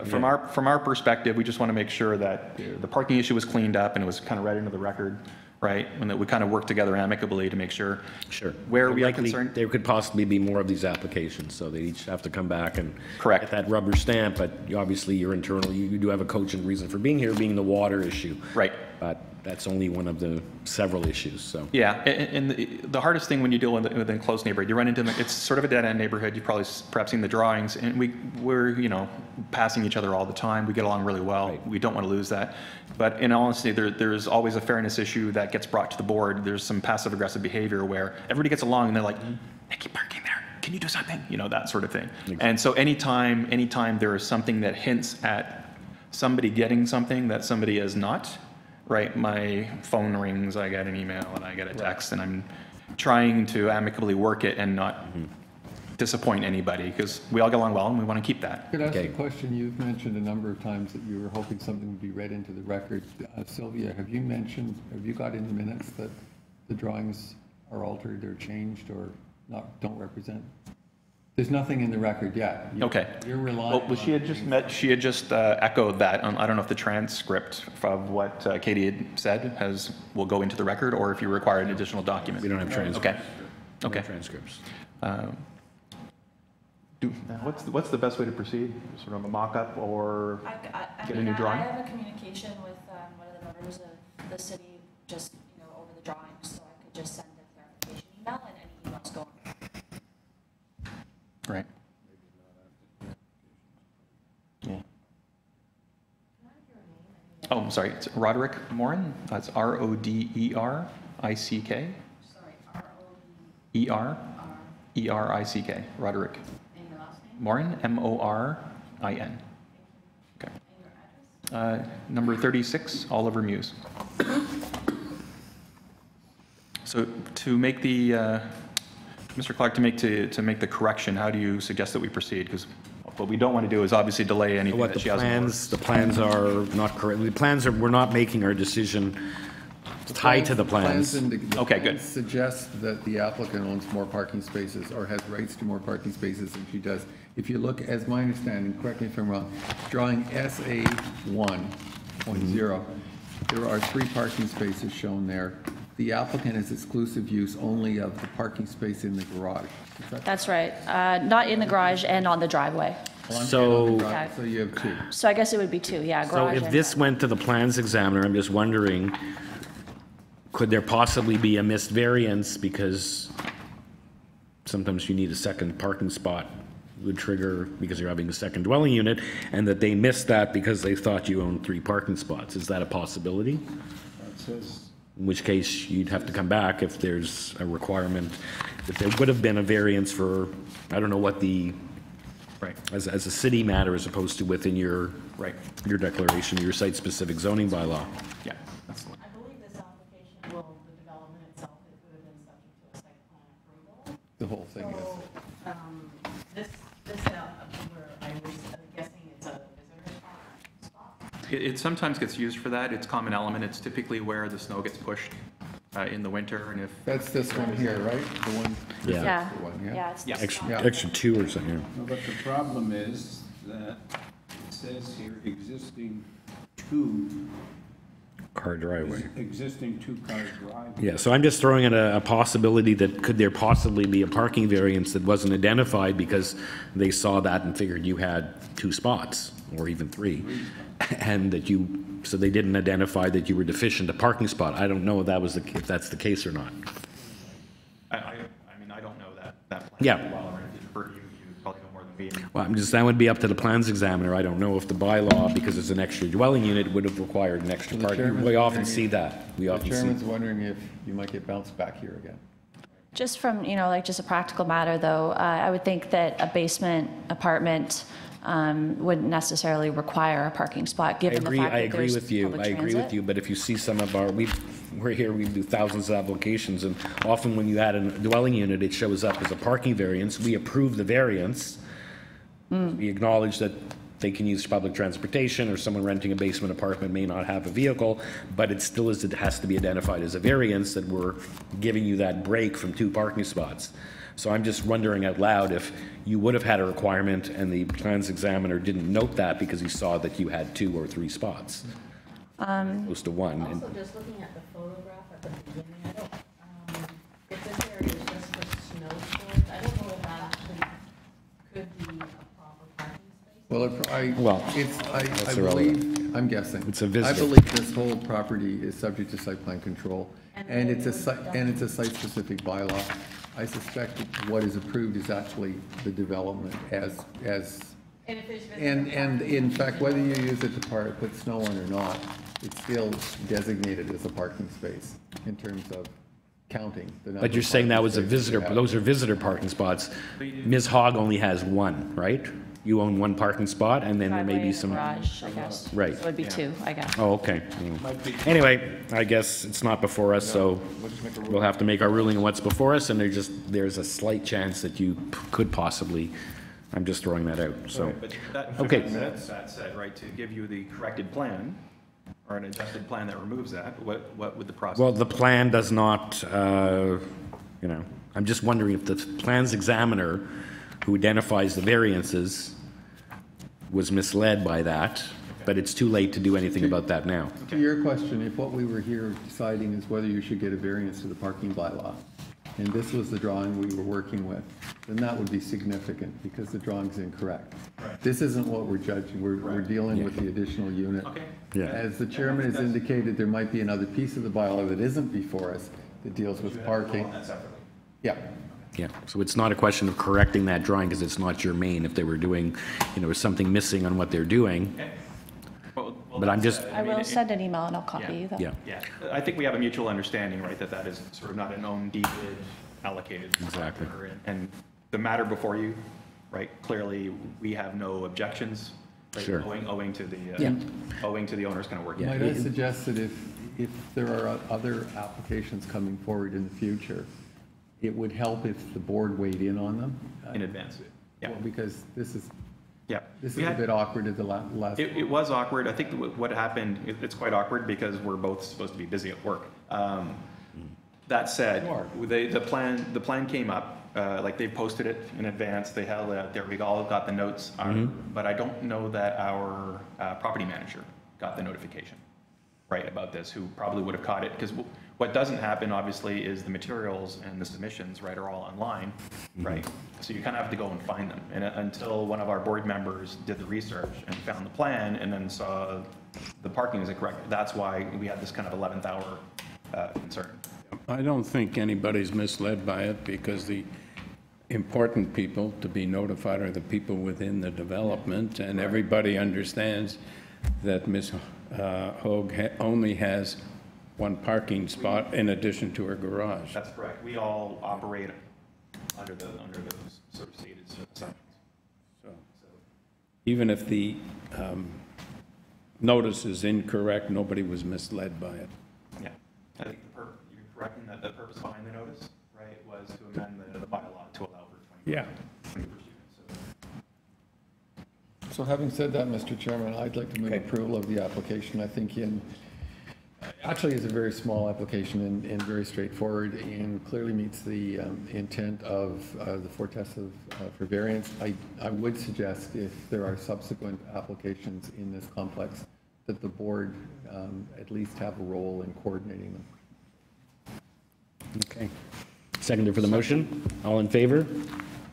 from our perspective, we just want to make sure that the parking issue was cleaned up and it was kind of read into the record. Right, and that we kind of work together amicably to make sure. Where we are concerned, there could possibly be more of these applications, so they each have to come back and get that rubber stamp. But obviously, you're internal. You do have a cogent reason for being here, being the water issue. Right. But that's only one of the several issues, so. Yeah, and the hardest thing when you deal with an close neighborhood, you run into, it's sort of a dead-end neighborhood. You've probably perhaps seen the drawings, and we're, you know, passing each other all the time. We get along really well. Right. We don't want to lose that. But in all honesty, there's always a fairness issue that gets brought to the board. There's some passive-aggressive behavior where everybody gets along, and they're like, I keep parking there. Can you do something? You know, that sort of thing. Exactly. And so anytime there is something that hints at somebody getting something that somebody is not, right? My phone rings, I get an email, and I get a text, and I'm trying to amicably work it and not disappoint anybody, because we all get along well, and we want to keep that. Could I ask a question? You've mentioned a number of times that you were hoping something would be read into the record. Sylvia, have you got in the minutes that the drawings are altered or changed or don't represent? There's nothing in the record yet. Okay. You're relying well, she had just echoed that. I don't know if the transcript of what Katie had said will go into the record, or if you require an additional document. We don't have transcripts. Okay. No transcripts. What's the best way to proceed? Sort of a mock-up or get a new drawing? I have a communication with one of the members of the city, just over the drawings, so I could just send a clarification email and any emails going. Right. Yeah. Oh, I'm sorry. It's Roderick Morin. That's Roderick. Sorry, Erick. Roderick. Morin. Morin. Okay. Number 36, Oliver Mews. So to make the Mr. Clark, to make the correction, how do you suggest that we proceed? Because what we don't want to do is obviously delay anything that she hasn't. The plans are not correct. The plans we're not making our decision tied to the plans. Okay, good. Suggest that the applicant owns more parking spaces or has rights to more parking spaces than she does. If you look, as my understanding, correct me if I'm wrong, drawing SA 1.0, there are 3 parking spaces shown there. The applicant has exclusive use only of the parking space in the garage. That's right. Not in the garage and on the driveway. So you have 2. So I guess it would be 2, yeah. So if this went to the plans examiner, I'm just wondering, could there possibly be a missed variance because sometimes you need a second parking spot would trigger because you're having a second dwelling unit, and that they missed that because they thought you owned 3 parking spots? Is that a possibility? In which case, you'd have to come back if there's a requirement. If there would have been a variance for, I don't know what the, as a city matter as opposed to within your declaration, your site-specific zoning bylaw. Yeah. I believe this application the development itself, it would have been subject to a site plan approval. The whole thing is. This where I was guessing it's a visitor spot. It sometimes gets used for that. It's common element. It's typically where the snow gets pushed in the winter, and if that's this one here, right? The one. Yeah. The one, it's extra 2 or something. No, but the problem is that it says here existing 2 car driveway. Existing 2-car driveway. Yeah, so I'm just throwing in a possibility that could there possibly be a parking variance that wasn't identified because they saw that and figured you had 2 spots or even 3, and that so they didn't identify that you were deficient a parking spot. I don't know if that's the case or not. I mean, I don't know that plan. Yeah. Well, you probably know more than me. Well, that would be up to the plans examiner. I don't know if the bylaw, because it's an extra dwelling unit, would have required an extra parking. We often see that. The chairman's wondering if you might get bounced back here again. Just from, just a practical matter, though, I would think that a basement apartment wouldn't necessarily require a parking spot, given the fact that I agree there's with you. public I agree transit. with you. But if you see some of we're here, we do thousands of applications, and often when you add a dwelling unit, it shows up as a parking variance. We approve the variance. We acknowledge that they can use public transportation, or someone renting a basement apartment may not have a vehicle, but it still it has to be identified as a variance that we're giving you that break from 2 parking spots. So I'm just wondering out loud if you would have had a requirement and the plans examiner didn't note that because he saw that you had 2 or 3 spots, opposed to 1. Also, just looking at the photograph at the beginning, if this area is just for snow storage, I don't know if that actually could be a proper parking space. Well, I believe, I'm guessing. It's a visitor. I believe this whole property is subject to site plan control, and it's a site-specific bylaw. I suspect that what is approved is actually the development as and in fact, whether you use it to put snow on or not, it's still designated as a parking space in terms of counting the number. But you're saying that was a visitor, those are visitor parking spots. Ms. Hogg only has one, right? You own one parking spot, and then there may be some. Garage, I guess. Right. So it would be two, I guess. Oh, okay. Anyway, I guess it's not before us, so we'll have to make our ruling on what's before us, and there's a slight chance that you could possibly, I'm just throwing that out, so. Right, but that, Okay. That said, right, to give you the corrected plan, or an adjusted plan that removes that, what would the process? Well, the plan does not, I'm just wondering if the plans examiner who identifies the variances was misled by that, but it's too late to do anything about that now. To your question, if what we were here deciding is whether you should get a variance to the parking bylaw, and this was the drawing we were working with, then that would be significant because the drawing's incorrect. Right. This isn't what we're judging. We're dealing with the additional unit. Okay. Yeah. As the chairman has indicated, there might be another piece of the bylaw that isn't before us that deals with parking. Yeah. Yeah, so it's not a question of correcting that drawing because it's not germane if they were doing, something missing on what they're doing. Okay. Well, But I'm just, I will send an email and I'll copy you though. yeah. Yeah, I think we have a mutual understanding, right, that is sort of not an own deeded allocated. Exactly. And the matter before you, right, clearly, we have no objections, right, Sure. owing to the, Yeah. owing to the owners kind of working. Might I suggest that if there are other applications coming forward in the future, it would help if the board weighed in on them? In advance, yeah. Well, because this is Yeah. a bit awkward at the last. It was awkward. I think what happened, it's quite awkward because we're both supposed to be busy at work. That said, the plan came up, like they posted it in advance, they held it out there, we all got the notes, but I don't know that our property manager got the notification, right, about this, who probably would have caught it, because what doesn't happen, obviously, is the materials and the submissions, right, are all online, right? So you kind of have to go and find them. And until one of our board members did the research and found the plan and then saw the parking isn't correct, that's why we had this kind of 11th hour concern. I don't think anybody's misled by it because the important people to be notified are the people within the development, and everybody understands that Ms. Hogue only has one parking spot in addition to her garage. That's correct. We all operate under those sort of stated assumptions. So even if the notice is incorrect, nobody was misled by it. Yeah. I think you're correct in that the purpose behind the notice, right, was to amend the bylaw to allow for 20%. Yeah. So having said that, Mr. Chairman, I'd like to move approval of the application. I think actually it's a very small application and very straightforward and clearly meets the intent of the four tests for variance. I would suggest if there are subsequent applications in this complex that the board at least have a role in coordinating them. Okay. Seconder for the motion. All in favor?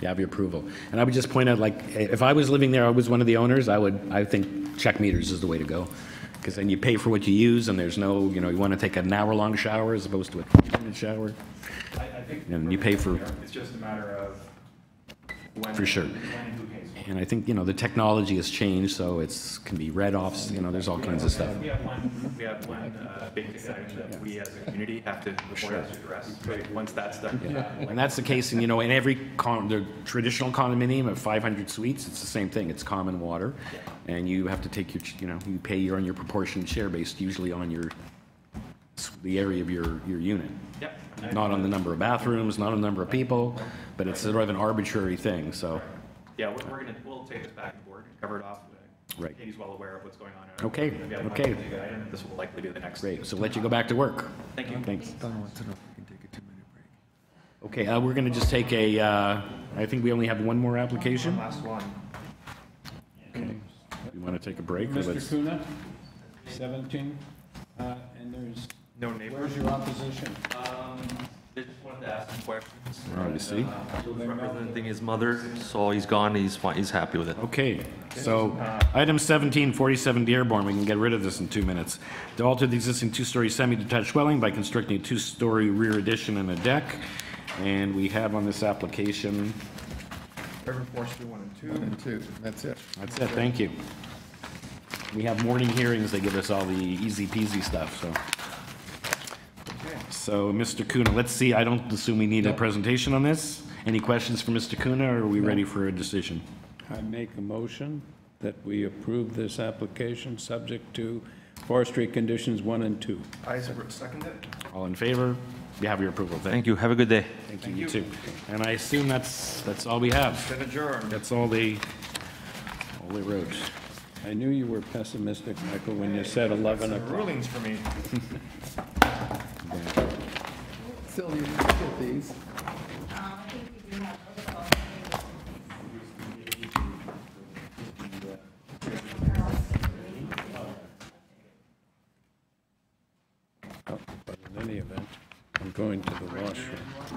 You have your approval. And I would just point out, like, if I was living there, I was one of the owners, I think check meters is the way to go. Because then you pay for what you use, and there's no, you want to take an hour-long shower as opposed to a 20-minute shower. I think And you pay for. it's just a matter of when. For sure. When and who pays for it. And I think, the technology has changed, so can be read-offs, there's all kinds of stuff. We have one big ticket item that we as a community have to report as to address, right, once that's done. Yeah. And that's the case, in every the traditional condominium of 500 suites, it's the same thing. It's common water, and you have to take your, you pay on your proportionate share based usually on the area of your unit. Yep. Not on the number of bathrooms, not on the number of people, but it's sort of an arbitrary thing. So. Yeah, we'll take this back to board and cover it off. Right. Katie's well aware of what's going on. Okay. Okay. This will likely be the next. Great. So let you go back to work. Thank you. Thanks. Don wants to know if we can take a 2-minute break. Okay, we're going to just take I think we only have one more application. Last one. Okay. You want to take a break? Mr. Kuna, 17, and there's No neighbors? Where's your opposition? They just wanted to ask some questions. Obviously. He was representing his mother, so he's gone, he's fine, he's happy with it. Okay, so item 17, 47 Dearborn, we can get rid of this in 2 minutes. To alter the existing two-story semi-detached dwelling by constructing a two-story rear addition and a deck. And we have on this application... River Forestry 1 and 2. 1 and 2, that's it. That's it, thank you. We have morning hearings, they give us all the easy peasy stuff, so. So, Mr. Kuna, let's see, I don't assume we need a presentation on this. Any questions for Mr. Kuna, or are we ready for a decision? I make a motion that we approve this application subject to forestry conditions 1 and 2. I second it. All in favor? You have your approval. Thank you, have a good day. Thank you, you too. And I assume that's all we have. Been adjourned. That's all they wrote. I knew you were pessimistic, Michael, when you said 11 o'clock. Rulings for me. Sylvia, you get these. Oh, but in any event, I'm going to the washroom.